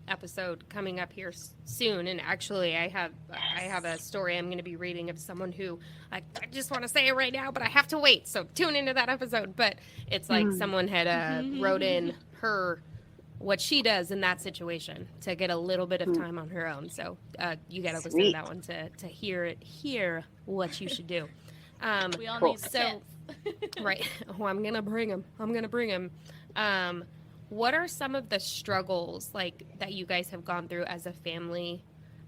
episode coming up here soon, and actually I have a story I'm going to be reading of someone who I just want to say it right now, but I have to wait, so tune into that episode. But it's like someone had wrote in her what she does in that situation to get a little bit of time on her own. So you got to listen to that one to hear what you should do. We all Cool. need the So- tips. Right. Oh, I'm going to bring him. What are some of the struggles like that you guys have gone through as a family,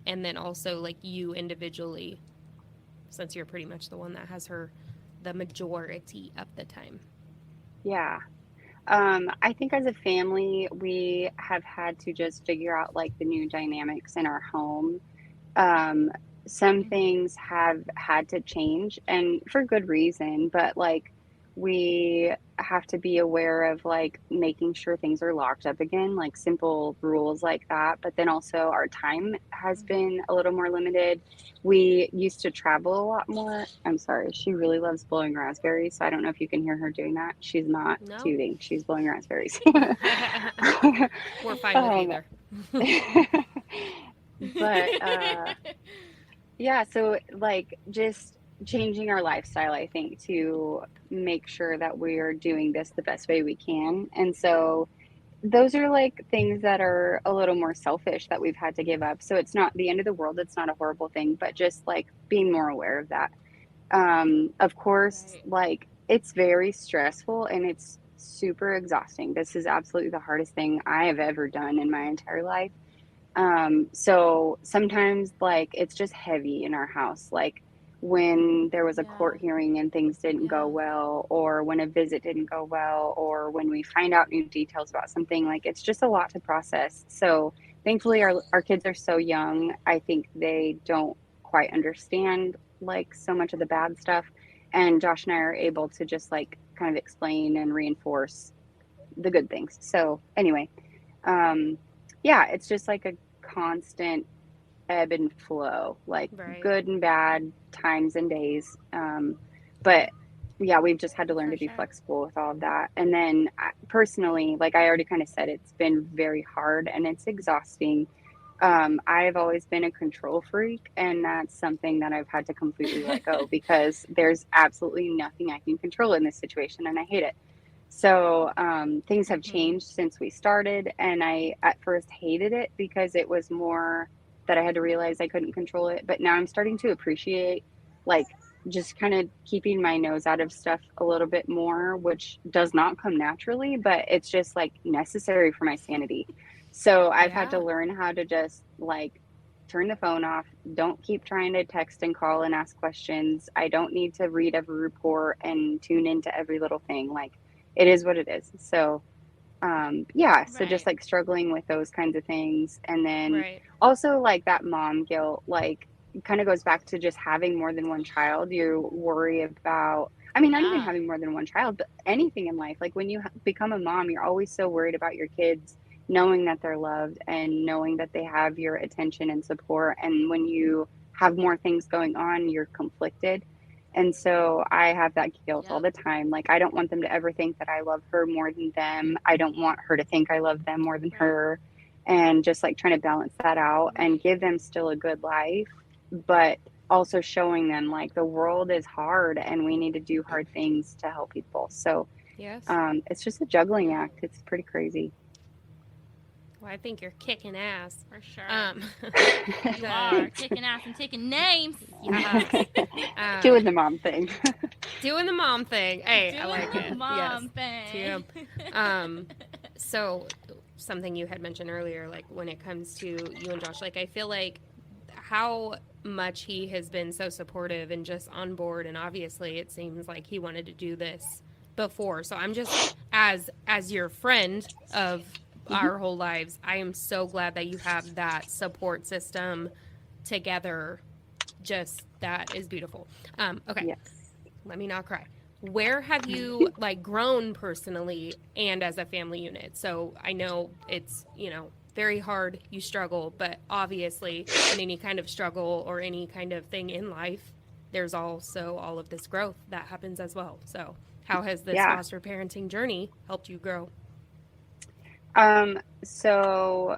and then also like you individually, since you're pretty much the one that has her the majority of the time? Yeah. I think as a family, we have had to just figure out like the new dynamics in our home. Some things have had to change and for good reason, but like we have to be aware of like making sure things are locked up again, like simple rules like that. But then also our time has been a little more limited. We used to travel a lot more. I'm sorry, she really loves blowing raspberries, so I don't know if you can hear her doing that. She's not No. tooting, she's blowing raspberries. We're fine with either. But yeah, so like just changing our lifestyle, I think, to make sure that we're doing this the best way we can. And so those are like things that are a little more selfish that we've had to give up. So it's not the end of the world, it's not a horrible thing, but just like being more aware of that. Of course, Right. like it's very stressful and it's super exhausting. This is absolutely the hardest thing I have ever done in my entire life. So sometimes like it's just heavy in our house. Like when there was a Yeah. court hearing and things didn't go Yeah. well, or when a visit didn't go well, or when we find out new details about something, like it's just a lot to process. So thankfully our kids are so young. I think they don't quite understand like so much of the bad stuff. And Josh and I are able to just like kind of explain and reinforce the good things. So anyway, um, yeah, it's just like a constant ebb and flow, like Right. good and bad times and days. But yeah, we've just had to learn For to be sure. flexible with all of that. And then personally, like I already kind of said, it's been very hard and it's exhausting. I've always been a control freak, and that's something that I've had to completely let go because there's absolutely nothing I can control in this situation, and I hate it. So things have changed since we started, and I at first hated it because it was more that I had to realize I couldn't control it. But now I'm starting to appreciate, like, just kind of keeping my nose out of stuff a little bit more, which does not come naturally, but it's just like necessary for my sanity. So I've had to Yeah. learn how to just like turn the phone off. Don't keep trying to text and call and ask questions. I don't need to read every report and tune into every little thing. Like, it is what it is. So, yeah, so just Right. like struggling with those kinds of things. And then Right. also like that mom guilt, like kind of goes back to just having more than one child. You worry about, I mean, not even Yeah. having more than one child, but anything in life. Like when you become a mom, you're always so worried about your kids, knowing that they're loved and knowing that they have your attention and support. And when you have more things going on, you're conflicted. And so I have that guilt all Yep. the time. Like, I don't want them to ever think that I love her more than them. I don't want her to think I love them more than Right. her. And just like trying to balance that out and Right. give them still a good life, but also showing them like the world is hard and we need to do hard things to help people. So Yes. it's just a juggling Yeah. act. It's pretty crazy. Well, I think you're kicking ass. For sure. You the- are kicking ass and taking names. Yes. Doing the mom thing. Doing the mom thing. Hey, I Doing like the it. mom Yes. thing. So something you had mentioned earlier, like when it comes to you and Josh, like I feel like how much he has been so supportive and just on board, and obviously it seems like he wanted to do this before. So I'm just, as your friend of our whole lives, I am so glad that you have that support system together. Just, that is beautiful. Okay, Yes. let me not cry. Where have you like grown personally and as a family unit? So I know it's, very hard, you struggle, but obviously in any kind of struggle or any kind of thing in life, there's also all of this growth that happens as well. So how has this Yeah. foster parenting journey helped you grow? So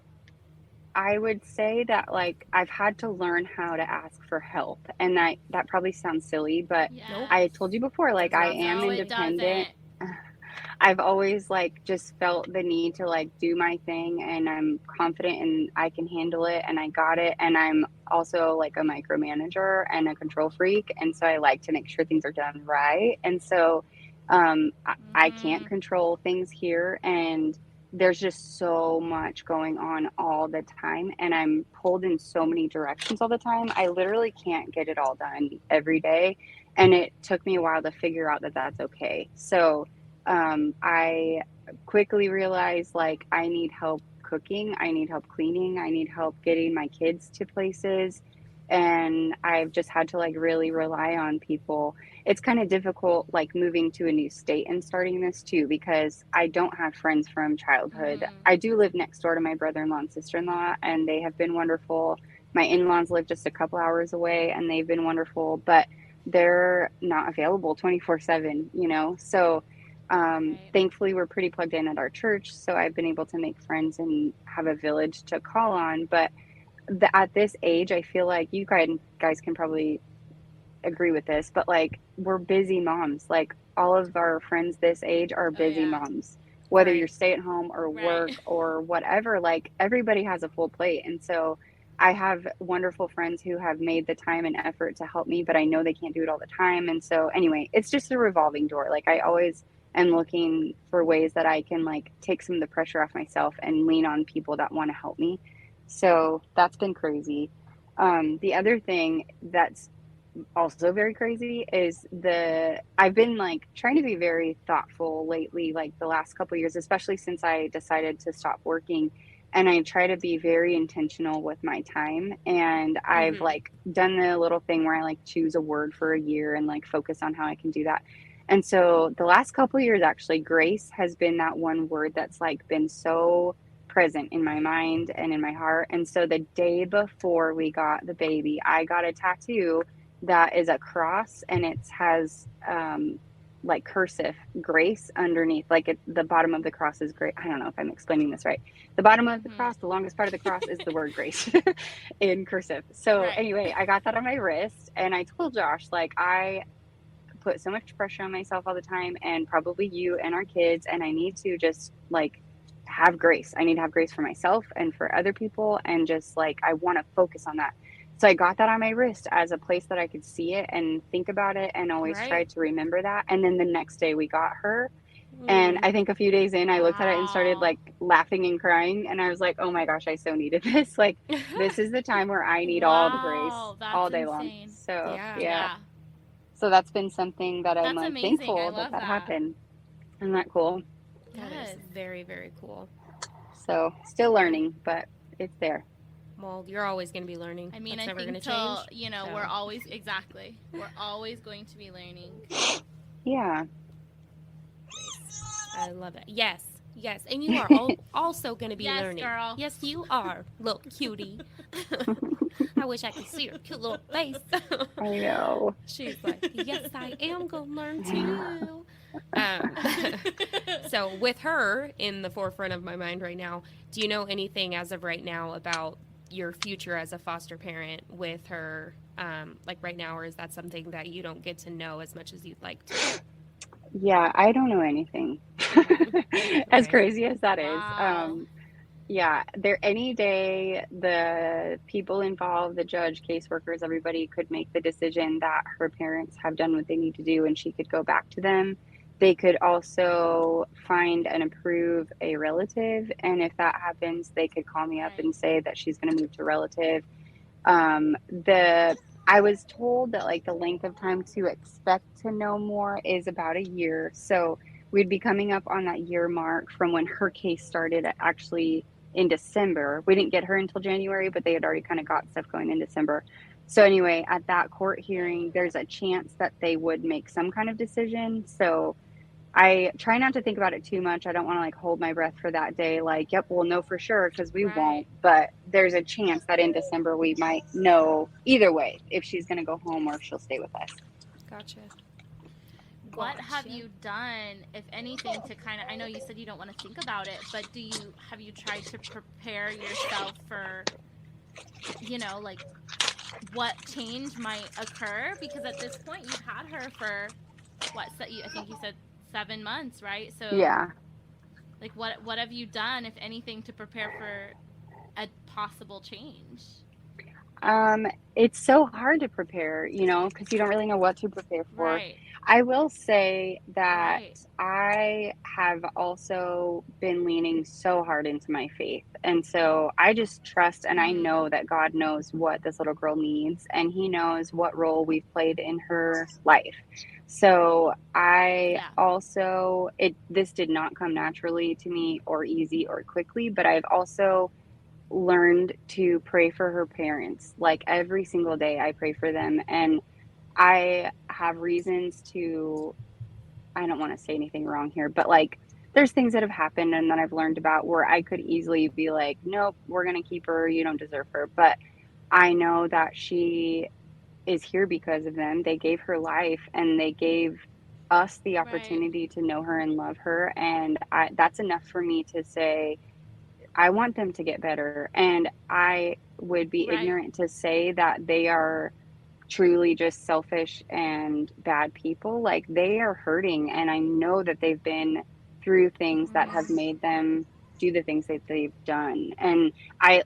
I would say that like I've had to learn how to ask for help, and that probably sounds silly, but Yes. I told you before, like I That's am No, it independent. doesn't. I've always like just felt the need to like do my thing, and I'm confident and I can handle it and I got it. And I'm also like a micromanager and a control freak. And so I like to make sure things are done right. And so I can't Mhm. control things here. And there's just so much going on all the time. And I'm pulled in so many directions all the time. I literally can't get it all done every day. And it took me a while to figure out that that's okay. So, I quickly realized like I need help cooking, I need help cleaning, I need help getting my kids to places. And I've just had to like really rely on people. It's kind of difficult, like moving to a new state and starting this too, because I don't have friends from childhood. Mhm. I do live next door to my brother in law and sister in law, and they have been wonderful. My in laws live just a couple hours away, and they've been wonderful, but they're not available 24/7, you know? So, Right. thankfully, we're pretty plugged in at our church, so I've been able to make friends and have a village to call on. But at this age, I feel like you guys can probably agree with this, but like we're busy moms. Like all of our friends this age are Oh busy yeah. moms, whether you're Right. stay at home or Right. work or whatever. Like everybody has a full plate, and so I have wonderful friends who have made the time and effort to help me, but I know they can't do it all the time. And so anyway, it's just a revolving door. Like I always am looking for ways that I can like take some of the pressure off myself and lean on people that want to help me. So that's been crazy. The other thing that's also very crazy is I've been like trying to be very thoughtful lately, like the last couple of years, especially since I decided to stop working. And I try to be very intentional with my time. And I've Mm-hmm. like done the little thing where I like choose a word for a year and like focus on how I can do that. And so the last couple of years, actually, grace has been that one word that's like been so present in my mind and in my heart. And so the day before we got the baby, I got a tattoo that is a cross, and it has like cursive grace underneath. Like the bottom of the cross is great. I don't know if I'm explaining this right. The bottom of the Mhm. cross, the longest part of the cross, is the word grace in cursive. So Right. anyway, I got that on my wrist, and I told Josh like I put so much pressure on myself all the time, and probably you and our kids, and I need to just like have grace. I need to have grace for myself and for other people, and just like I want to focus on that. So I got that on my wrist as a place that I could see it and think about it, and always try Right. to remember that. And then the next day we got her, and Mm. I think a few days in I looked at it and started Wow. like laughing and crying, and I was like, oh my gosh, I so needed this. Like this is the time where I need all the grace Wow. That's all day long. insane. So Yeah. yeah, Yeah. so that's been something that I'm That's like amazing. I thankful that love that that. happened. Isn't that cool? That is Yes. very, very cool. So still Well, learning, but it's there. you're always going to be learning. I mean, That's I never going think to change. till, you know, So, we're always, exactly. We're always going to be learning. Yeah. I love it. Yes. Yes. And you are also going to be Yes, learning. girl. Yes, you are, little cutie. I wish I could see her cute little face. I know. She's like, yes, I am going to learn too. Um, so, with her in the forefront of my mind right now, do you know anything as of right now about your future as a foster parent with her, like right now, or is that something that you don't get to know as much as you'd like to? Yeah, I don't know anything. As Okay. crazy as that is. Wow. Yeah, there any day the people involved, the judge, caseworkers, everybody could make the decision that her parents have done what they need to do and she could go back to them. They could also find and approve a relative, and if that happens, they could call me up Right. and say that she's going to move to relative. I was told that like the length of time to expect to know more is about a year. So we'd be coming up on that year mark from when her case started actually in December. We didn't get her until January, but they had already kind of got stuff going in December. So anyway, at that court hearing, there's a chance that they would make some kind of decision. So I try not to think about it too much. I don't want to like hold my breath for that day, like, yep, we'll know for sure because we won't. But there's a chance that in December we might know either way if she's going to go home or if she'll stay with us. Gotcha. What have you done, if anything, to kind of, I know you said you don't want to think about it, but have you tried to prepare yourself for, you know, like what change might occur? Because at this point you've had her for I think you said 7 months, right? So yeah. Like what have you done, if anything, to prepare for a possible change? It's so hard to prepare, you know, because you don't really know what to prepare for. Right. I will say that Right. I have also been leaning so hard into my faith. And so I just trust and I know that God knows what this little girl needs and he knows what role we've played in her life. So I also, this did not come naturally to me or easy or quickly, but I've also learned to pray for her parents. Like every single day I pray for them, and I have reasons to, I don't want to say anything wrong here, but like there's things that have happened and that I've learned about where I could easily be like, nope, we're going to keep her, you don't deserve her. But I know that she is here because of them. They gave her life and they gave us the opportunity to know her and love her, and that's enough for me to say I want them to get better. And I would be ignorant to say that they are truly just selfish and bad people. Like they are hurting. And I know that they've been through things that have made them do the things that they've done. And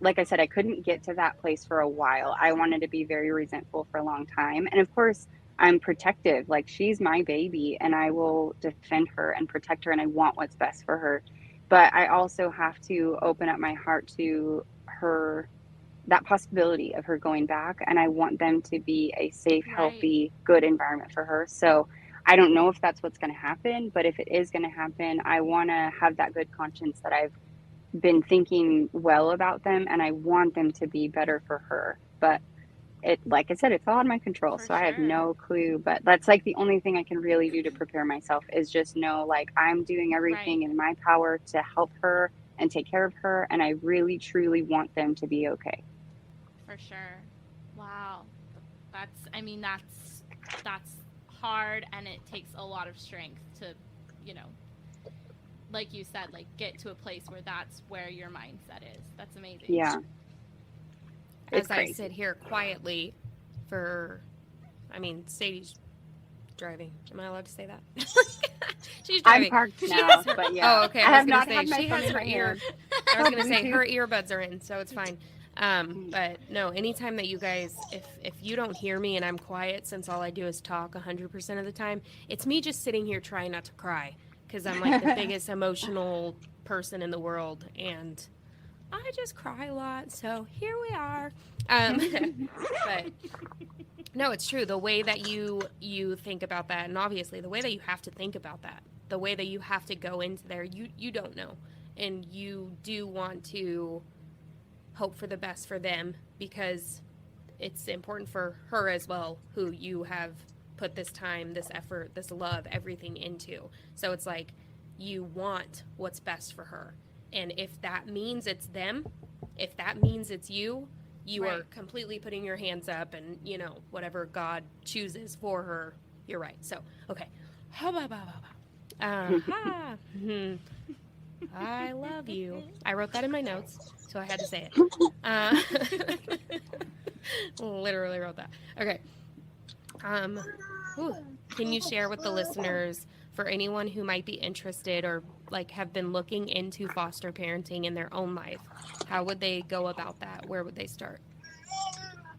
like I said, I couldn't get to that place for a while. I wanted to be very resentful for a long time. And of course, I'm protective. Like she's my baby and I will defend her and protect her. And I want what's best for her. But I also have to open up my heart to her, that possibility of her going back. And I want them to be a safe, healthy, good environment for her. So I don't know if that's what's going to happen, but if it is going to happen, I want to have that good conscience that I've been thinking well about them and I want them to be better for her. But like I said, it's all in my control. So I have no clue, but that's like the only thing I can really do to prepare myself is just know like I'm doing everything in my power to help her and take care of her. And I really, truly want them to be okay. For sure. Wow. That's hard, and it takes a lot of strength to, you know, like you said, like get to a place where that's where your mindset is. That's amazing. Yeah. As I sit here quietly Sadie's driving. Am I allowed to say that? She's driving. I'm parked now, but yeah. Oh, okay. I have not had my she phone has in her my ear. hand. I was going to say her earbuds are in, so it's fine. But no, anytime that you guys, if you don't hear me and I'm quiet, since all I do is talk 100% of the time, it's me just sitting here trying not to cry because I'm like the biggest emotional person in the world, and I just cry a lot. So here we are. But no, it's true. The way that you think about that, and obviously the way that you have to think about that, the way that you have to go into there, you don't know, and you do want to hope for the best for them because it's important for her as well, who you have put this time, this effort, this love, everything into. So it's like you want what's best for her. And if that means it's them, if that means it's you are completely putting your hands up and, you know, whatever God chooses for her, you're right. So, okay. I love you. I wrote that in my notes, so I had to say it. Literally wrote that. Okay. Can you share with the listeners, for anyone who might be interested or like have been looking into foster parenting in their own life, how would they go about that? Where would they start?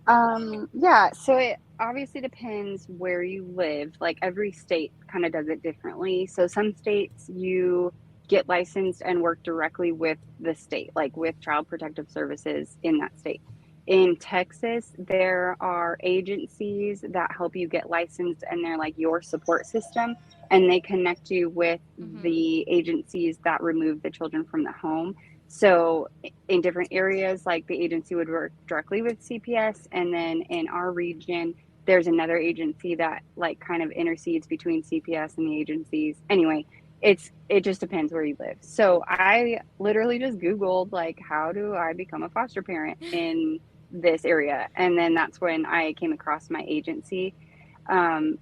Yeah, so it obviously depends where you live. Like every state kind of does it differently. So some states you get licensed and work directly with the state, like with Child Protective Services in that state. In Texas, there are agencies that help you get licensed, and they're like your support system, and they connect you with Mm-hmm. the agencies that remove the children from the home. So, in different areas, like the agency would work directly with CPS, and then in our region, there's another agency that like kind of intercedes between CPS and the agencies. Anyway, it just depends where you live. So I literally just Googled like how do I become a foster parent in this area, and then that's when I came across my agency.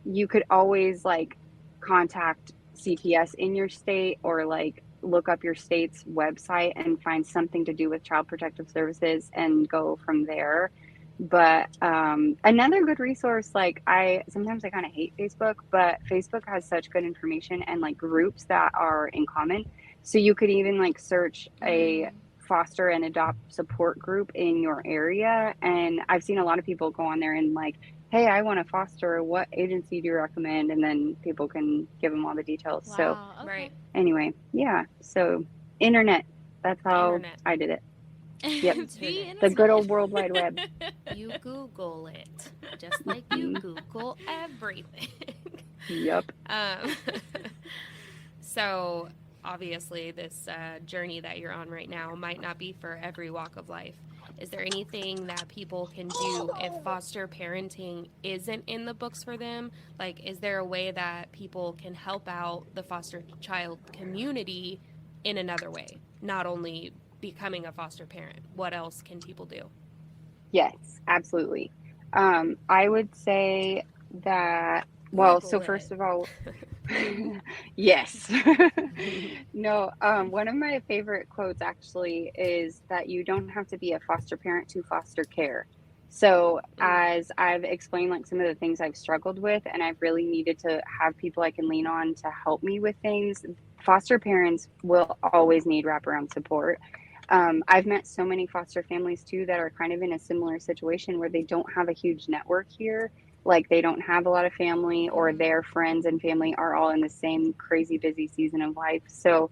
You could always like contact CPS in your state, or like look up your state's website and find something to do with child protective services and go from there. But another good resource, like I sometimes I kind of hate Facebook, but Facebook has such good information and like groups that are in common. So you could even like search a Mm. foster and adopt support group in your area. And I've seen a lot of people go on there and like, hey, I want to foster. What agency do you recommend? And then people can give them all the details. So Wow. Right. Okay. anyway, yeah. So internet, that's how Internet. I did it. Yep. The Internet. The good internet. old World Wide Web. You Google it, just like you Mhm. Google everything. Yep. um, so, obviously, this journey that you're on right now might not be for every walk of life. Is there anything that people can do if foster parenting isn't in the books for them? Like, is there a way that people can help out the foster child community in another way? Not only becoming a foster parent, what else can people do? Yes, absolutely. I would say that, well, so Google first it. of all, yes. No, one of my favorite quotes actually is that you don't have to be a foster parent to foster care. So, Mm, as I've explained, like some of the things I've struggled with, and I've really needed to have people I can lean on to help me with things, foster parents will always need wraparound support. I've met so many foster families too that are kind of in a similar situation where they don't have a huge network here. Like they don't have a lot of family, or Mm. their friends and family are all in the same crazy busy season of life. So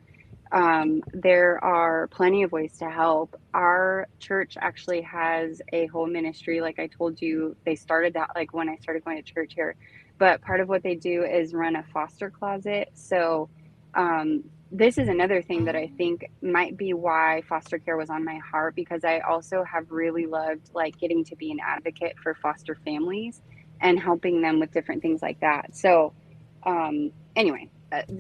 there are plenty of ways to help. Our church actually has a whole ministry. Like I told you, they started that like when I started going to church here. But part of what they do is run a foster closet. So this is another thing that Oh. I think might be why foster care was on my heart, because I also have really loved like getting to be an advocate for foster families and helping them with different things like that. So anyway,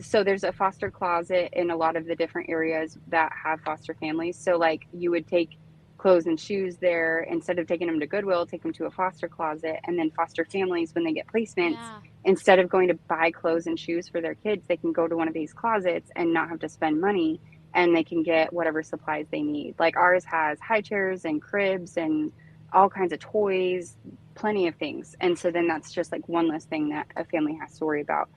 so there's a foster closet in a lot of the different areas that have foster families. So like you would take clothes and shoes there, instead of taking them to Goodwill, take them to a foster closet. And then foster families, when they get placements, Yeah. instead of going to buy clothes and shoes for their kids, they can go to one of these closets and not have to spend money, and they can get whatever supplies they need. Like ours has high chairs and cribs and all kinds of toys, plenty of things. And so then that's just like one less thing that a family has to worry about.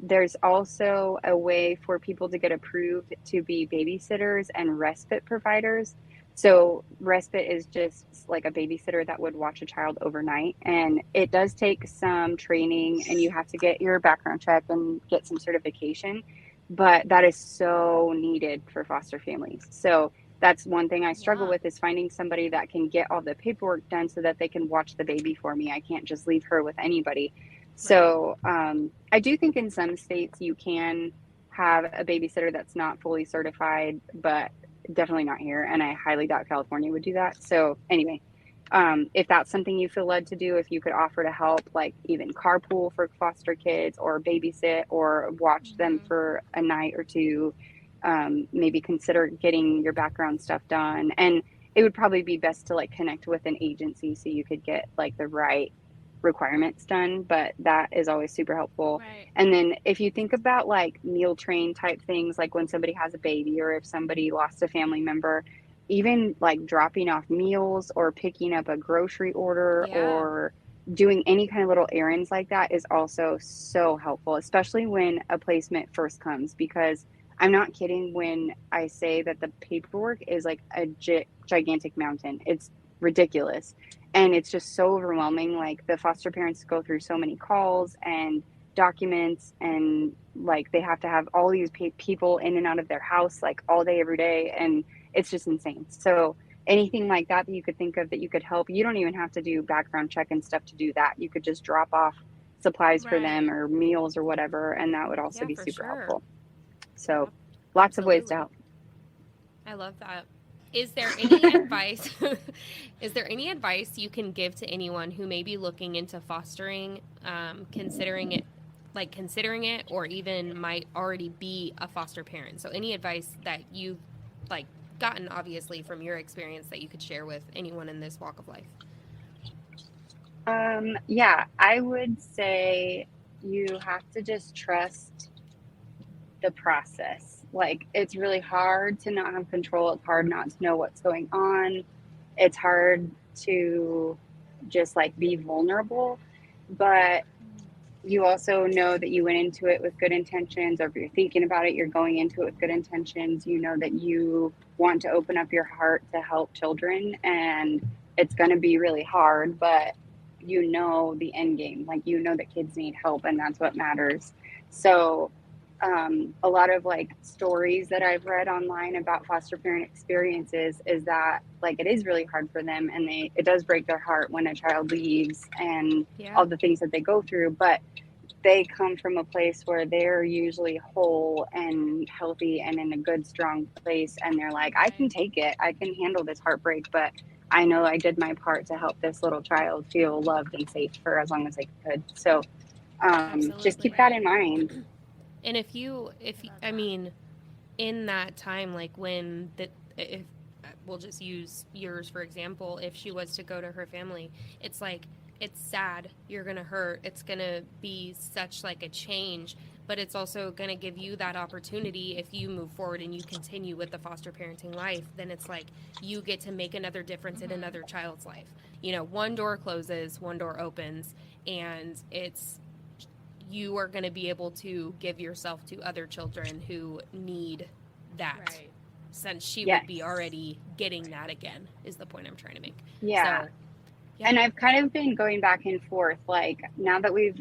There's also a way for people to get approved to be babysitters and respite providers. So, respite is just like a babysitter that would watch a child overnight. And it does take some training, and you have to get your background check and get some certification. But that is so needed for foster families. So, that's one thing I struggle Yeah. with, is finding somebody that can get all the paperwork done so that they can watch the baby for me. I can't just leave her with anybody. right. So I do think in some states you can have a babysitter that's not fully certified, but definitely not here. And I highly doubt California would do that. So anyway, if that's something you feel led to do, if you could offer to help, like even carpool for foster kids, or babysit, or watch them Mm-hmm. for a night or two, maybe consider getting your background stuff done. And it would probably be best to like connect with an agency so you could get like the right requirements done, but that is always super helpful. Right. And then if you think about like meal train type things, like when somebody has a baby, or if somebody lost a family member, even like dropping off meals or picking up a grocery order, Yeah. or doing any kind of little errands like that is also so helpful, especially when a placement first comes. Because I'm not kidding when I say that the paperwork is like a gigantic mountain. It's ridiculous, and it's just so overwhelming. Like the foster parents go through so many calls and documents, and like they have to have all these people in and out of their house like all day every day, and it's just insane. So anything like that you could think of that you could help. You don't even have to do background check and stuff to do that. You could just drop off supplies for them or meals or whatever, and that would also Yeah, be for super sure. helpful. So lots of ways to help. I love that. Is there any advice? Is there any advice you can give to anyone who may be looking into fostering, considering it, or even might already be a foster parent? So, any advice that you've like gotten, obviously, from your experience that you could share with anyone in this walk of life? Yeah, I would say you have to just trust the process. Like, it's really hard to not have control. It's hard not to know what's going on. It's hard to just like be vulnerable, but you also know that you went into it with good intentions, or if you're thinking about it, you're going into it with good intentions. You know that you want to open up your heart to help children, and it's going to be really hard, but you know the end game. Like, you know that kids need help, and that's what matters. So a lot of like stories that I've read online about foster parent experiences is that like it is really hard for them, and it does break their heart when a child leaves and all the things that they go through, but they come from a place where they're usually whole and healthy and in a good, strong place, and they're like, I can take it, I can handle this heartbreak, but I know I did my part to help this little child feel loved and safe for as long as I could. So just keep that in mind. And if I mean, in that time, like if we'll just use yours for example, if she was to go to her family, it's like, it's sad, you're gonna hurt, it's gonna be such like a change, but it's also gonna give you that opportunity. If you move forward and you continue with the foster parenting life, then it's like you get to make another difference in another child's life. You know, one door closes, one door opens, and you are going to be able to give yourself to other children who need that, since she would be already getting that again, is the point I'm trying to make. Yeah. So, and I've kind of been going back and forth, like, now that we've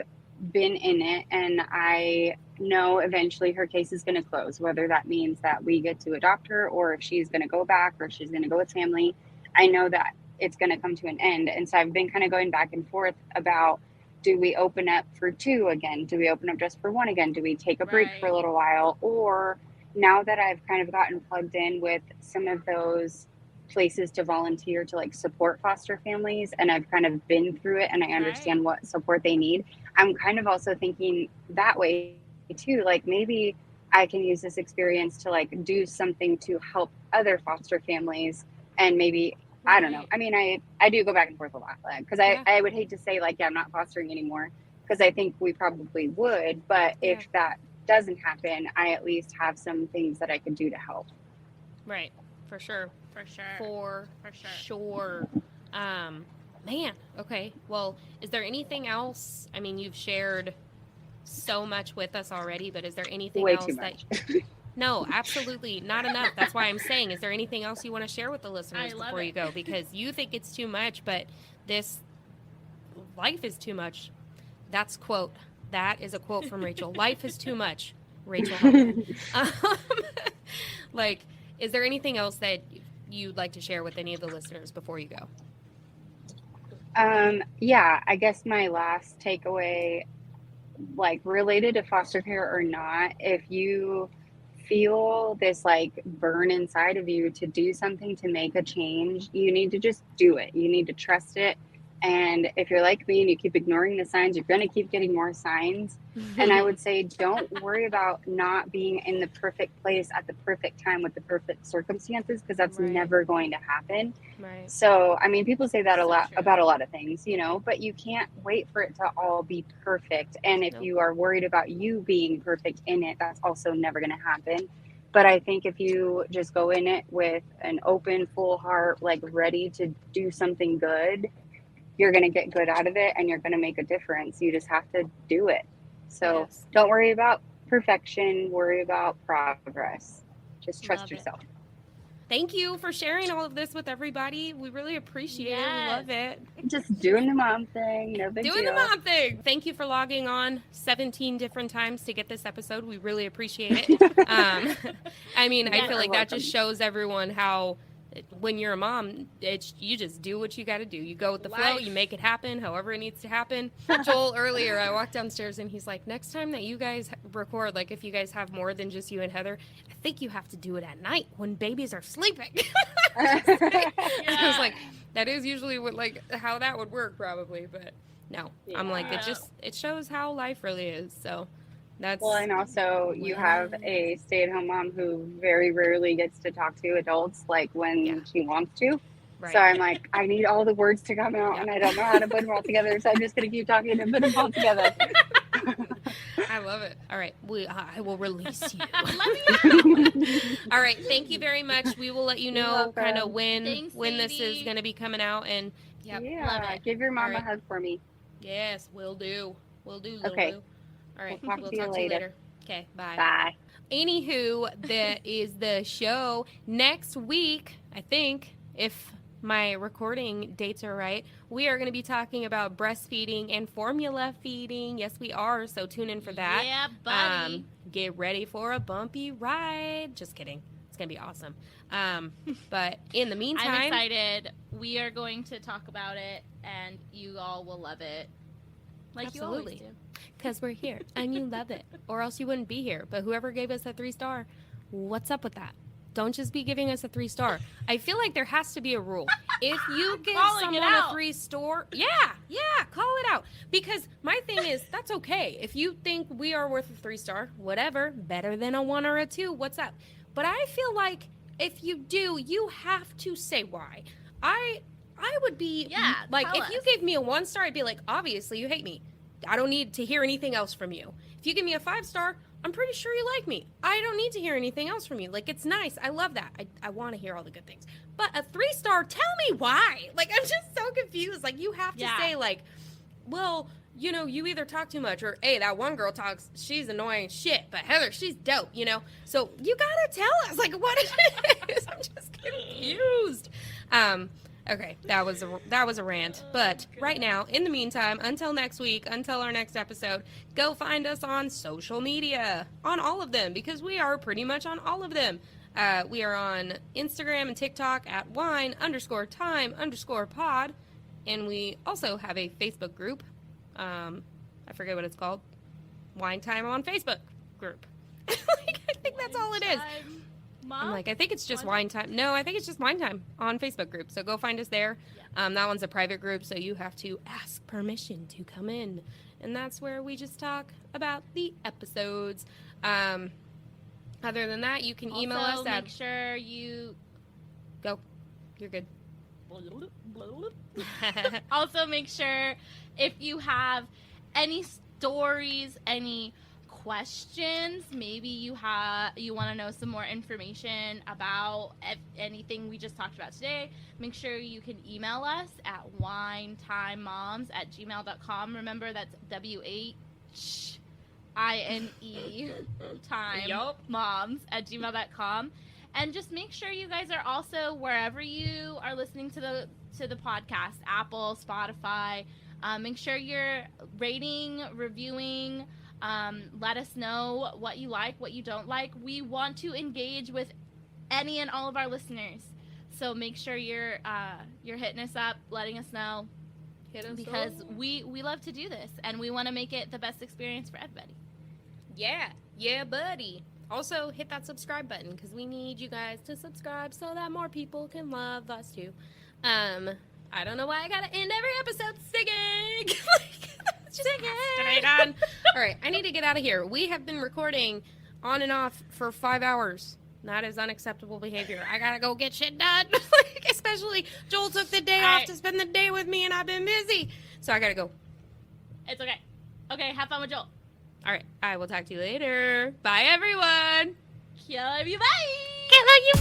been in it, and I know eventually her case is going to close, whether that means that we get to adopt her, or if she's going to go back, or if she's going to go with family. I know that it's going to come to an end. And so I've been kind of going back and forth about, do we open up for 2 again? Do we open up just for 1 again? Do we take a break for a little while? Or now that I've kind of gotten plugged in with some of those places to volunteer to like support foster families, and I've kind of been through it and I understand what support they need, I'm kind of also thinking that way too. Like, maybe I can use this experience to like do something to help other foster families, and maybe I don't know. I mean, I do go back and forth a lot, because I would hate to say like, yeah, I'm not fostering anymore, because I think we probably would. But if that doesn't happen, I at least have some things that I could do to help. Right. For sure. For sure. Man. Okay. Well, is there anything else? I mean, you've shared so much with us already, but is there anything Way else too much. No, absolutely not enough. That's why I'm saying, is there anything else you want to share with the listeners before you go? Because you think it's too much, but this life is too much. That is a quote from Rachel. Life is too much. Rachel. Like, is there anything else that you'd like to share with any of the listeners before you go? Yeah, I guess my last takeaway, like related to foster care or not, if you feel this like burn inside of you to do something, to make a change, you need to just do it. You need to trust it. And if you're like me and you keep ignoring the signs, you're going to keep getting more signs. And I would say, don't worry about not being in the perfect place at the perfect time with the perfect circumstances, because that's never going to happen. Right. So, I mean, people say that a lot about a lot of things, you know, but you can't wait for it to all be perfect. And if you are worried about you being perfect in it, that's also never going to happen. But I think if you just go in it with an open, full heart, like ready to do something good, you're going to get good out of it, and you're going to make a difference. You just have to do it. So don't worry about perfection, worry about progress. Just trust yourself. Thank you for sharing all of this with everybody. We really appreciate it. We love it. Just doing the mom thing. No big deal. Doing the mom thing. Thank you for logging on 17 different times to get this episode. We really appreciate it. I mean, I feel like that just shows everyone how when you're a mom, you just do what you got to do. You go with the flow. You make it happen however it needs to happen. Joel, earlier, I walked downstairs and he's like, next time that you guys record, like if you guys have more than just you and Heather, I think you have to do it at night when babies are sleeping. I was like, that is usually what like how that would work probably, but no. Yeah. I'm like, it shows how life really is. So that's well, and also you have a stay-at-home mom who very rarely gets to talk to adults like when she wants to. Right. So I'm like, I need all the words to come out, and I don't know how to put them all together. So I'm just gonna keep talking and put them all together. I love it. All right, I will release you. Let me out. All right, thank you very much. We will let you know kind of when this is going to be coming out, and love it. Give your mom a hug for me. Yes, will do. Will do. Okay. Lou. All right, we'll talk to you later. Okay, bye. Bye. Anywho, that is the show. Next week, I think, if my recording dates are right, we are going to be talking about breastfeeding and formula feeding. Yes, we are. So tune in for that. Yeah, buddy. Get ready for a bumpy ride. Just kidding. It's going to be awesome. But in the meantime, I'm excited. We are going to talk about it, and you all will love it. Like absolutely. You always do. Because we're here, and you love it. Or else you wouldn't be here. But whoever gave us a 3-star, what's up with that? Don't just be giving us a 3-star. I feel like there has to be a rule. If you give someone a 3-star, call it out. Because my thing is, that's okay. If you think we are worth a 3-star, whatever, better than a 1 or a 2, what's up? But I feel like if you do, you have to say why. I would be, like, if you gave me a 1-star, I'd be like, obviously you hate me. I don't need to hear anything else from you. If you give me a 5-star, I'm pretty sure you like me. I don't need to hear anything else from you. Like, it's nice. I love that. I want to hear all the good things. But a 3-star, tell me why. Like, I'm just so confused. Like, you have to say, like, well, you know, you either talk too much or, hey, that one girl talks, she's annoying shit, but Heather, she's dope, you know? So you got to tell us, like, what it is. I'm just confused. Okay, that was a rant. But right now, in the meantime, until next week, until our next episode, go find us on social media, on all of them, because we are pretty much on all of them. We are on Instagram and TikTok at whine_time_pod, and we also have a Facebook group. I forget what it's called. Whine Time on Facebook group. Like, I think that's all it is. I'm like, I think it's just Whine Time. No, I think it's just Whine Time on Facebook group. So go find us there. Yeah. That one's a private group, so you have to ask permission to come in. And that's where we just talk about the episodes. Other than that, you can email us at... make sure you... Go. You're good. Also, make sure if you have any stories, any questions, maybe you want to know some more information about anything we just talked about today, make sure you can email us at whineTimeMoms@gmail.com. Remember, that's WHINE time moms@gmail.com. And just make sure you guys are also, wherever you are listening to the podcast, Apple, Spotify, make sure you're rating, reviewing. Let us know what you like, what you don't like. We want to engage with any and all of our listeners, so make sure you're hitting us up, letting us know, because we love to do this and we want to make it the best experience for everybody. Yeah, buddy. Also, hit that subscribe button, because we need you guys to subscribe so that more people can love us too. I don't know why I gotta end every episode singing. Singing. Straight on. All right, I need to get out of here. We have been recording on and off for 5 hours. That is unacceptable behavior. I gotta go get shit done. Especially Joel took the day off to spend the day with me, and I've been busy. So I gotta go. It's okay. Okay, have fun with Joel. All right, I will talk to you later. Bye, everyone. Love you. Bye. Love you.